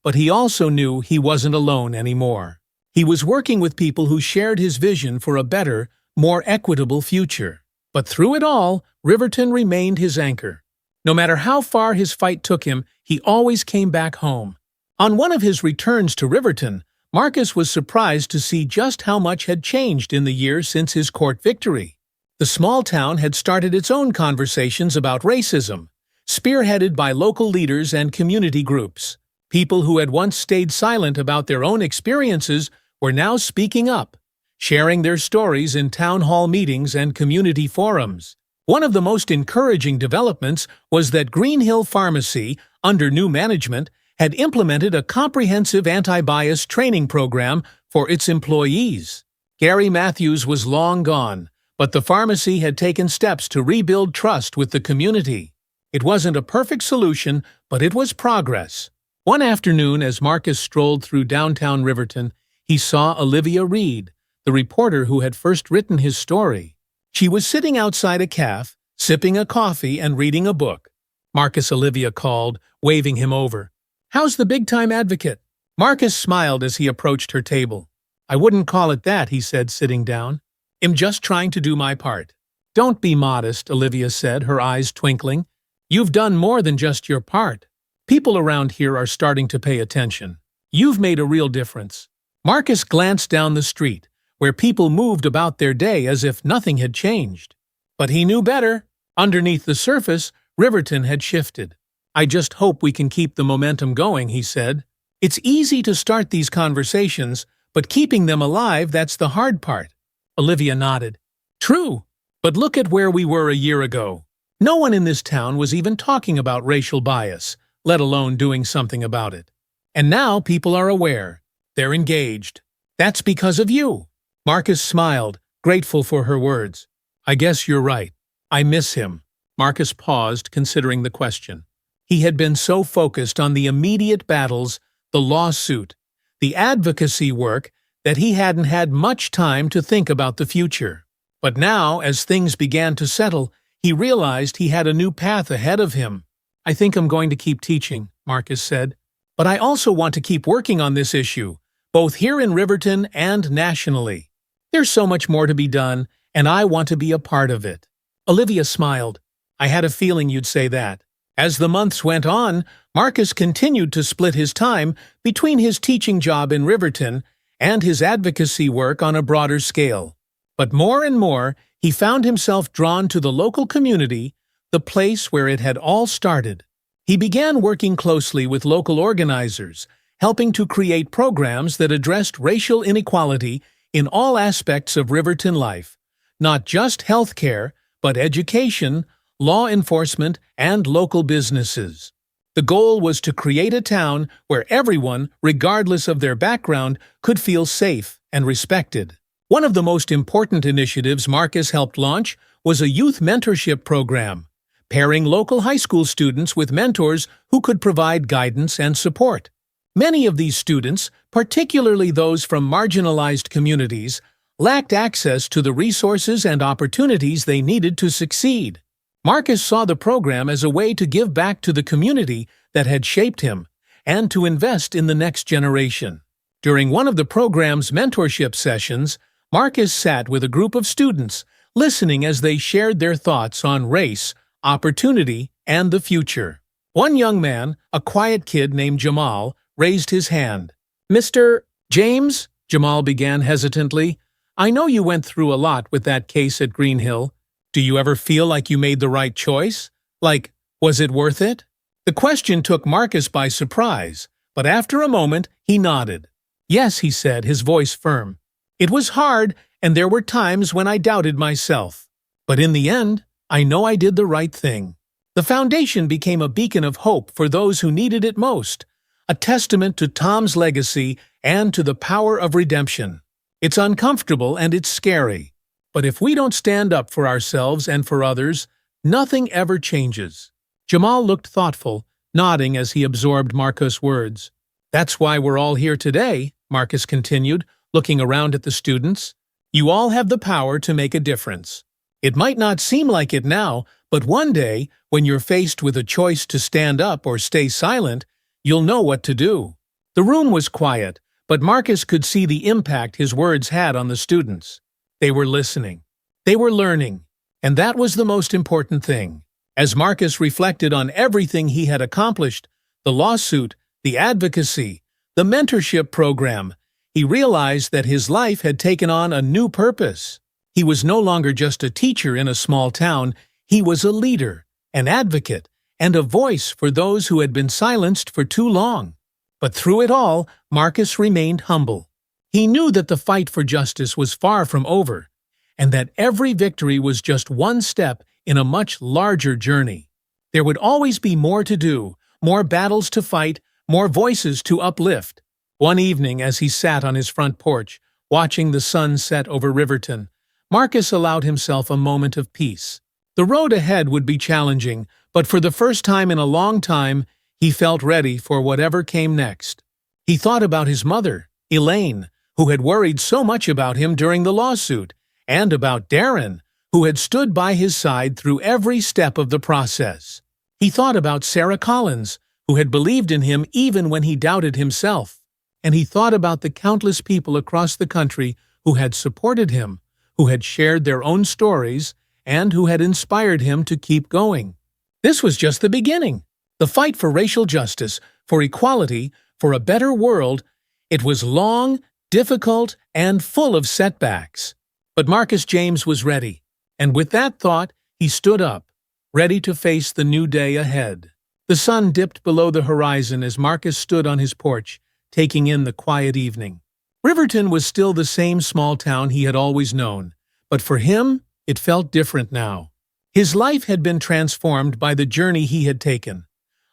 But he also knew he wasn't alone anymore. He was working with people who shared his vision for a better, more equitable future. But through it all, Riverton remained his anchor. No matter how far his fight took him, he always came back home. On one of his returns to Riverton, Marcus was surprised to see just how much had changed in the years since his court victory. The small town had started its own conversations about racism, spearheaded by local leaders and community groups. People who had once stayed silent about their own experiences were now speaking up, sharing their stories in town hall meetings and community forums. One of the most encouraging developments was that Green Hill Pharmacy, under new management, had implemented a comprehensive anti-bias training program for its employees. Gary Matthews was long gone, but the pharmacy had taken steps to rebuild trust with the community. It wasn't a perfect solution, but it was progress. One afternoon, as Marcus strolled through downtown Riverton, he saw Olivia Reed, the reporter who had first written his story. She was sitting outside a cafe, sipping a coffee and reading a book. "Marcus," Olivia called, waving him over. "How's the big-time Advocate?" Marcus smiled as he approached her table. "I wouldn't call it that," he said, sitting down. "I'm just trying to do my part." "Don't be modest," Olivia said, her eyes twinkling. "You've done more than just your part. People around here are starting to pay attention. You've made a real difference." Marcus glanced down the street, where people moved about their day as if nothing had changed. But he knew better. Underneath the surface, Riverton had shifted. "I just hope we can keep the momentum going," he said. "It's easy to start these conversations, but keeping them alive, that's the hard part." Olivia nodded. "True, but look at where we were a year ago. No one in this town was even talking about racial bias, let alone doing something about it. And now people are aware. They're engaged. That's because of you." Marcus smiled, grateful for her words. "I guess you're right. I miss him." Marcus paused, considering the question. He had been so focused on the immediate battles, the lawsuit, the advocacy work, that he hadn't had much time to think about the future. But now, as things began to settle, he realized he had a new path ahead of him. "I think I'm going to keep teaching," Marcus said. "But I also want to keep working on this issue, both here in Riverton and nationally. There's so much more to be done, and I want to be a part of it." Olivia smiled. "I had a feeling you'd say that." As the months went on, Marcus continued to split his time between his teaching job in Riverton and his advocacy work on a broader scale. But more and more, he found himself drawn to the local community, the place where it had all started. He began working closely with local organizers, helping to create programs that addressed racial inequality in all aspects of Riverton life, not just healthcare, but education, law enforcement, and local businesses. The goal was to create a town where everyone, regardless of their background, could feel safe and respected. One of the most important initiatives Marcus helped launch was a youth mentorship program, pairing local high school students with mentors who could provide guidance and support. Many of these students, particularly those from marginalized communities, lacked access to the resources and opportunities they needed to succeed. Marcus saw the program as a way to give back to the community that had shaped him and to invest in the next generation. During one of the program's mentorship sessions, Marcus sat with a group of students, listening as they shared their thoughts on race, opportunity, and the future. One young man, a quiet kid named Jamal, raised his hand. "Mr. James," Jamal began hesitantly, "I know you went through a lot with that case at Green Hill. Do you ever feel like you made the right choice? Like, was it worth it?" The question took Marcus by surprise, but after a moment, he nodded. "Yes," he said, his voice firm. "It was hard, and there were times when I doubted myself. But in the end, I know I did the right thing." The foundation became a beacon of hope for those who needed it most, a testament to Tom's legacy and to the power of redemption. It's uncomfortable and it's scary, but if we don't stand up for ourselves and for others, nothing ever changes. Jamal looked thoughtful, nodding as he absorbed Marcus' words. "That's why we're all here today," Marcus continued, looking around at the students. "You all have the power to make a difference. It might not seem like it now, but one day, when you're faced with a choice to stand up or stay silent, you'll know what to do." The room was quiet, but Marcus could see the impact his words had on the students. They were listening. They were learning. And that was the most important thing. As Marcus reflected on everything he had accomplished, the lawsuit, the advocacy, the mentorship program, he realized that his life had taken on a new purpose. He was no longer just a teacher in a small town, he was a leader, an advocate, and a voice for those who had been silenced for too long. But through it all, Marcus remained humble. He knew that the fight for justice was far from over, and that every victory was just one step in a much larger journey. There would always be more to do, more battles to fight, more voices to uplift. One evening, as he sat on his front porch, watching the sun set over Riverton, Marcus allowed himself a moment of peace. The road ahead would be challenging, but for the first time in a long time, he felt ready for whatever came next. He thought about his mother, Elaine, who had worried so much about him during the lawsuit, and about Darren, who had stood by his side through every step of the process. He thought about Sarah Collins, who had believed in him even when he doubted himself. And he thought about the countless people across the country who had supported him, who had shared their own stories, and who had inspired him to keep going. This was just the beginning. The fight for racial justice, for equality, for a better world, it was long, difficult, and full of setbacks. But Marcus James was ready, and with that thought, he stood up, ready to face the new day ahead. The sun dipped below the horizon as Marcus stood on his porch, taking in the quiet evening. Riverton was still the same small town he had always known, but for him, it felt different now. His life had been transformed by the journey he had taken,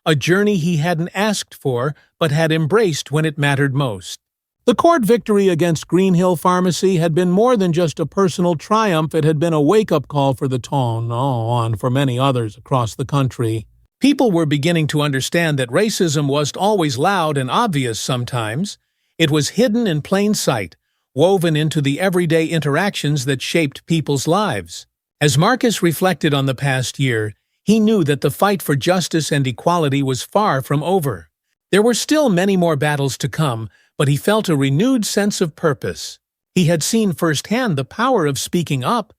a journey he hadn't asked for but had embraced when it mattered most. The court victory against Green Hill Pharmacy had been more than just a personal triumph, it had been a wake-up call for the town, and for many others across the country. People were beginning to understand that racism wasn't always loud and obvious sometimes. It was hidden in plain sight, woven into the everyday interactions that shaped people's lives. As Marcus reflected on the past year, he knew that the fight for justice and equality was far from over. There were still many more battles to come, but he felt a renewed sense of purpose. He had seen firsthand the power of speaking up,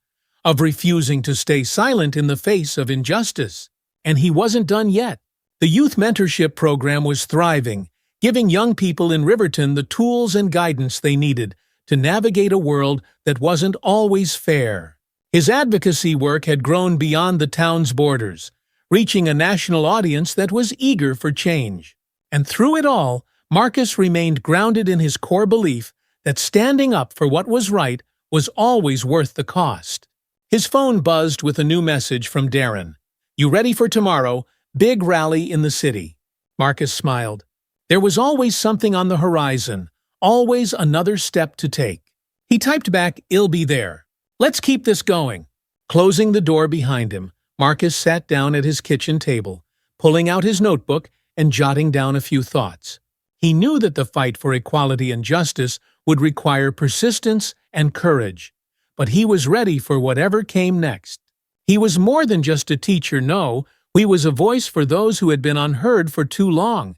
of refusing to stay silent in the face of injustice. And he wasn't done yet. The youth mentorship program was thriving, giving young people in Riverton the tools and guidance they needed to navigate a world that wasn't always fair. His advocacy work had grown beyond the town's borders, reaching a national audience that was eager for change. And through it all, Marcus remained grounded in his core belief that standing up for what was right was always worth the cost. His phone buzzed with a new message from Darren. "You ready for tomorrow? Big rally in the city." Marcus smiled. There was always something on the horizon, always another step to take. He typed back, "I'll be there. Let's keep this going." Closing the door behind him, Marcus sat down at his kitchen table, pulling out his notebook and jotting down a few thoughts. He knew that the fight for equality and justice would require persistence and courage, but he was ready for whatever came next. He was more than just a teacher, no, he was a voice for those who had been unheard for too long,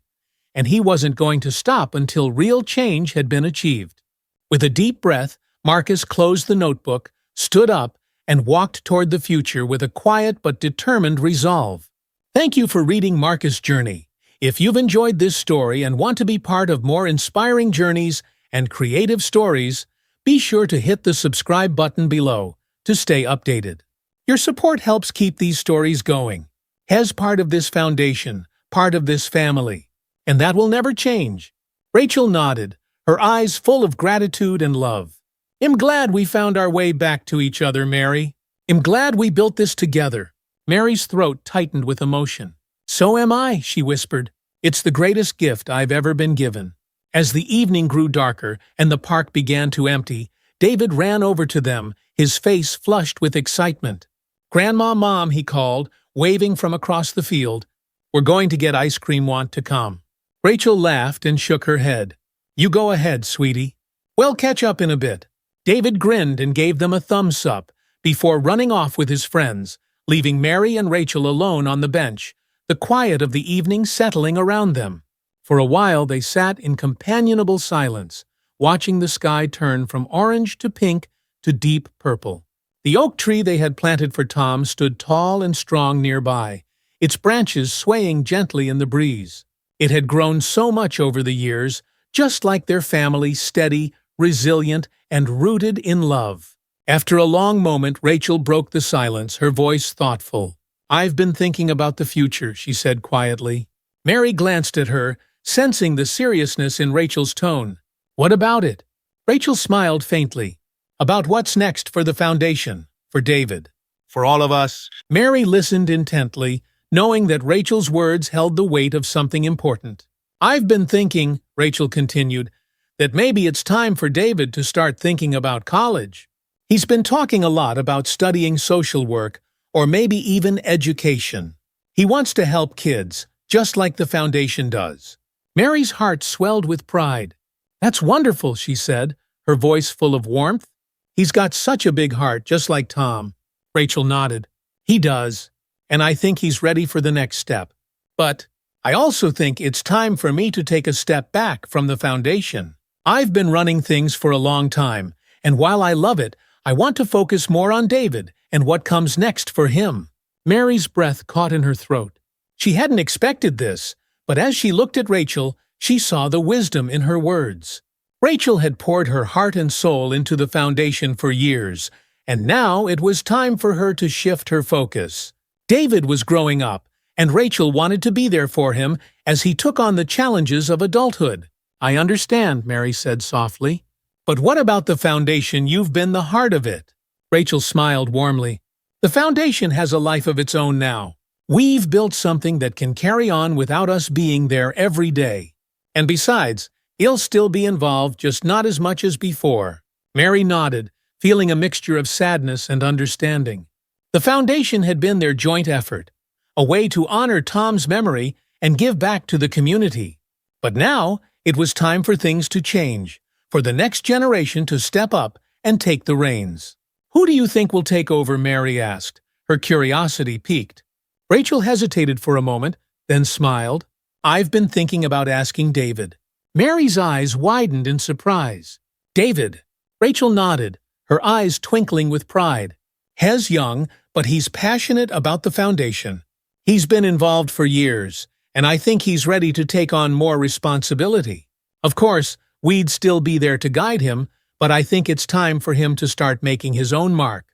and he wasn't going to stop until real change had been achieved. With a deep breath, Marcus closed the notebook, stood up, and walked toward the future with a quiet but determined resolve. Thank you for reading Marcus' Journey. If you've enjoyed this story and want to be part of more inspiring journeys and creative stories, be sure to hit the subscribe button below to stay updated. Your support helps keep these stories going. As part of this foundation, part of this family, and that will never change. Rachel nodded, her eyes full of gratitude and love. I'm glad we found our way back to each other, Mary. I'm glad we built this together. Mary's throat tightened with emotion. So am I, she whispered. It's the greatest gift I've ever been given. As the evening grew darker and the park began to empty, David ran over to them, his face flushed with excitement. Grandma, Mom, he called, waving from across the field. We're going to get ice cream, want to come? Rachel laughed and shook her head. You go ahead, sweetie. We'll catch up in a bit. David grinned and gave them a thumbs up before running off with his friends, leaving Mary and Rachel alone on the bench, the quiet of the evening settling around them. For a while they sat in companionable silence, watching the sky turn from orange to pink to deep purple. The oak tree they had planted for Tom stood tall and strong nearby, its branches swaying gently in the breeze. It had grown so much over the years, just like their family, steady, resilient, and rooted in love. After a long moment, Rachel broke the silence, her voice thoughtful. I've been thinking about the future, she said quietly. Mary glanced at her, sensing the seriousness in Rachel's tone. What about it? Rachel smiled faintly. About what's next for the foundation, for David, for all of us. Mary listened intently, knowing that Rachel's words held the weight of something important. I've been thinking, Rachel continued, that maybe it's time for David to start thinking about college. He's been talking a lot about studying social work, or maybe even education. He wants to help kids, just like the foundation does. Mary's heart swelled with pride. That's wonderful, she said, her voice full of warmth. He's got such a big heart, just like Tom. Rachel nodded. He does, and I think he's ready for the next step. But I also think it's time for me to take a step back from the foundation. I've been running things for a long time, and while I love it, I want to focus more on David and what comes next for him. Mary's breath caught in her throat. She hadn't expected this, but as she looked at Rachel, she saw the wisdom in her words. Rachel had poured her heart and soul into the foundation for years, and now it was time for her to shift her focus. David was growing up, and Rachel wanted to be there for him as he took on the challenges of adulthood. I understand, Mary said softly. But what about the foundation? You've been the heart of it. Rachel smiled warmly. The foundation has a life of its own now. We've built something that can carry on without us being there every day. And besides, he'll still be involved, just not as much as before. Mary nodded, feeling a mixture of sadness and understanding. The foundation had been their joint effort, a way to honor Tom's memory and give back to the community. But now, it was time for things to change, for the next generation to step up and take the reins. Who do you think will take over? Mary asked, her curiosity piqued. Rachel hesitated for a moment, then smiled. I've been thinking about asking David. Mary's eyes widened in surprise. David. Rachel nodded, her eyes twinkling with pride. He's young, but he's passionate about the foundation. He's been involved for years, and I think he's ready to take on more responsibility. Of course, we'd still be there to guide him, but I think it's time for him to start making his own mark.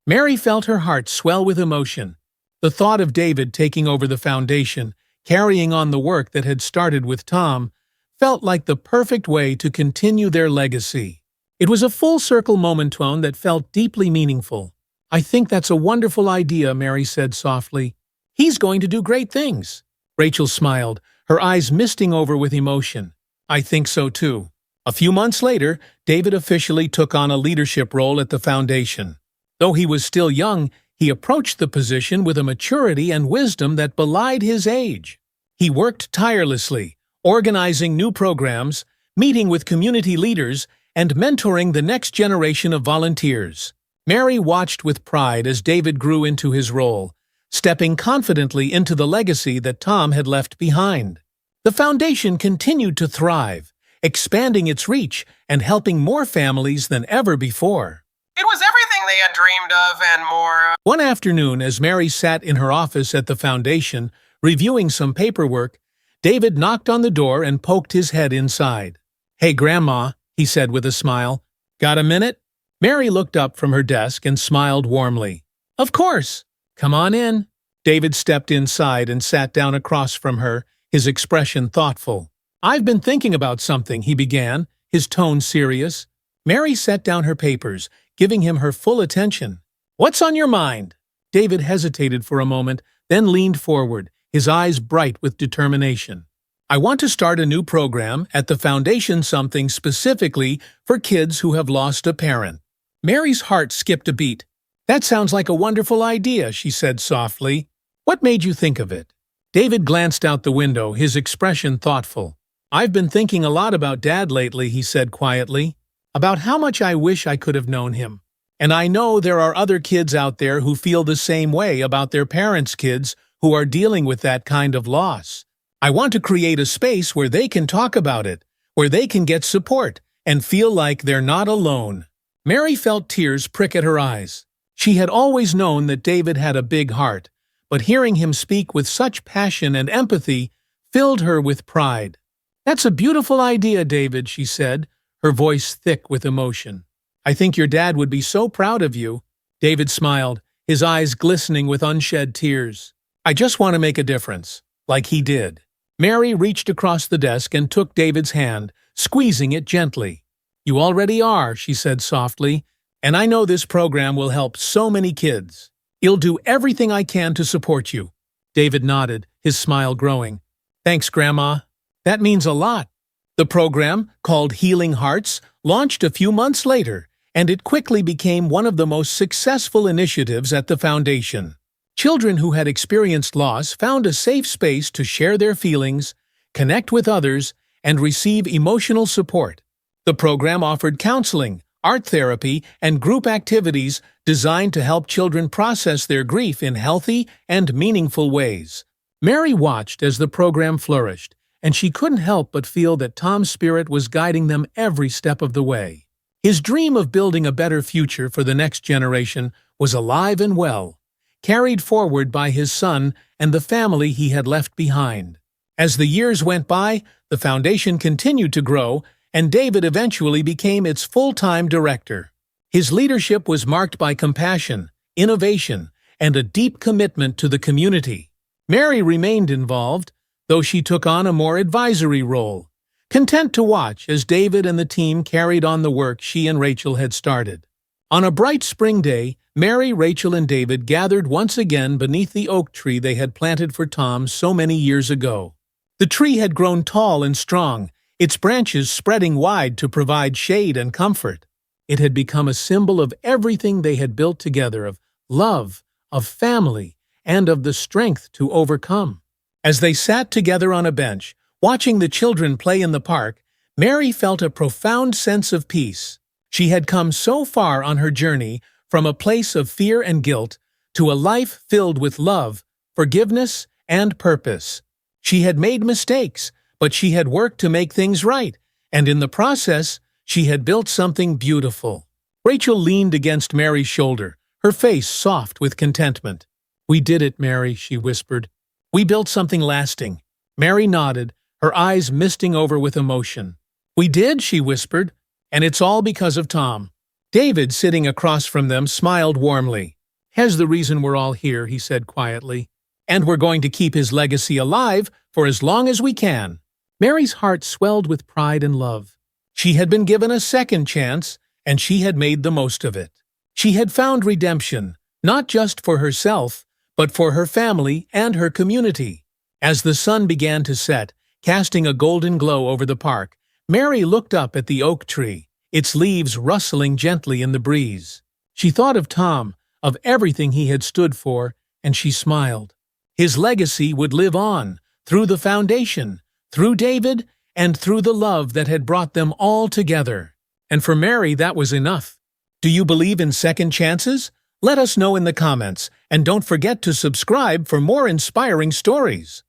Mary felt her heart swell with emotion. The thought of David taking over the foundation, carrying on the work that had started with Tom, felt like the perfect way to continue their legacy. It was a full-circle moment tone that felt deeply meaningful. I think that's a wonderful idea, Mary said softly. He's going to do great things. Rachel smiled, her eyes misting over with emotion. I think so too. A few months later, David officially took on a leadership role at the foundation. Though he was still young, he approached the position with a maturity and wisdom that belied his age. He worked tirelessly, organizing new programs, meeting with community leaders, and mentoring the next generation of volunteers. Mary watched with pride as David grew into his role, stepping confidently into the legacy that Tom had left behind. The foundation continued to thrive, expanding its reach and helping more families than ever before. It was everything they had dreamed of and more. One afternoon, as Mary sat in her office at the foundation, Reviewing some paperwork, David knocked on the door and poked his head inside. "Hey, Grandma," he said with a smile. "Got a minute?" Mary looked up from her desk and smiled warmly. "Of course. Come on in." David stepped inside and sat down across from her, his expression thoughtful. "I've been thinking about something," he began, his tone serious. Mary set down her papers, giving him her full attention. "What's on your mind?" David hesitated for a moment, then leaned forward, his eyes bright with determination. "I want to start a new program at the foundation, something specifically for kids who have lost a parent." Mary's heart skipped a beat. "That sounds like a wonderful idea," she said softly. "What made you think of it?" David glanced out the window, his expression thoughtful. "I've been thinking a lot about Dad lately," he said quietly, "about how much I wish I could have known him. And I know there are other kids out there who feel the same way about their parents' kids who are dealing with that kind of loss. I want to create a space where they can talk about it, where they can get support, and feel like they're not alone." Mary felt tears prick at her eyes. She had always known that David had a big heart, but hearing him speak with such passion and empathy filled her with pride. "That's a beautiful idea, David," she said, her voice thick with emotion. "I think your dad would be so proud of you." David smiled, his eyes glistening with unshed tears. "I just want to make a difference, like he did." Mary reached across the desk and took David's hand, squeezing it gently. "You already are," she said softly, "and I know this program will help so many kids. I'll do everything I can to support you." David nodded, his smile growing. "Thanks, Grandma. That means a lot." The program, called Healing Hearts, launched a few months later, and it quickly became one of the most successful initiatives at the foundation. Children who had experienced loss found a safe space to share their feelings, connect with others, and receive emotional support. The program offered counseling, art therapy, and group activities designed to help children process their grief in healthy and meaningful ways. Mary watched as the program flourished, and she couldn't help but feel that Tom's spirit was guiding them every step of the way. His dream of building a better future for the next generation was alive and well, carried forward by his son and the family he had left behind. As the years went by, the foundation continued to grow, and David eventually became its full-time director. His leadership was marked by compassion, innovation, and a deep commitment to the community. Mary remained involved, though she took on a more advisory role, content to watch as David and the team carried on the work she and Rachel had started. On a bright spring day, Mary, Rachel, and David gathered once again beneath the oak tree they had planted for Tom so many years ago. The tree had grown tall and strong, its branches spreading wide to provide shade and comfort. It had become a symbol of everything they had built together, of love, of family, and of the strength to overcome. As they sat together on a bench, watching the children play in the park, Mary felt a profound sense of peace. She had come so far on her journey from a place of fear and guilt to a life filled with love, forgiveness, and purpose. She had made mistakes, but she had worked to make things right, and in the process, she had built something beautiful. Rachel leaned against Mary's shoulder, her face soft with contentment. "We did it, Mary," she whispered. "We built something lasting." Mary nodded, her eyes misting over with emotion. "We did," she whispered, "and it's all because of Tom." David, sitting across from them, smiled warmly. "He's the reason we're all here," he said quietly. "And we're going to keep his legacy alive for as long as we can." Mary's heart swelled with pride and love. She had been given a second chance, and she had made the most of it. She had found redemption, not just for herself, but for her family and her community. As the sun began to set, casting a golden glow over the park, Mary looked up at the oak tree, its leaves rustling gently in the breeze. She thought of Tom, of everything he had stood for, and she smiled. His legacy would live on, through the foundation, through David, and through the love that had brought them all together. And for Mary, that was enough. Do you believe in second chances? Let us know in the comments, and don't forget to subscribe for more inspiring stories.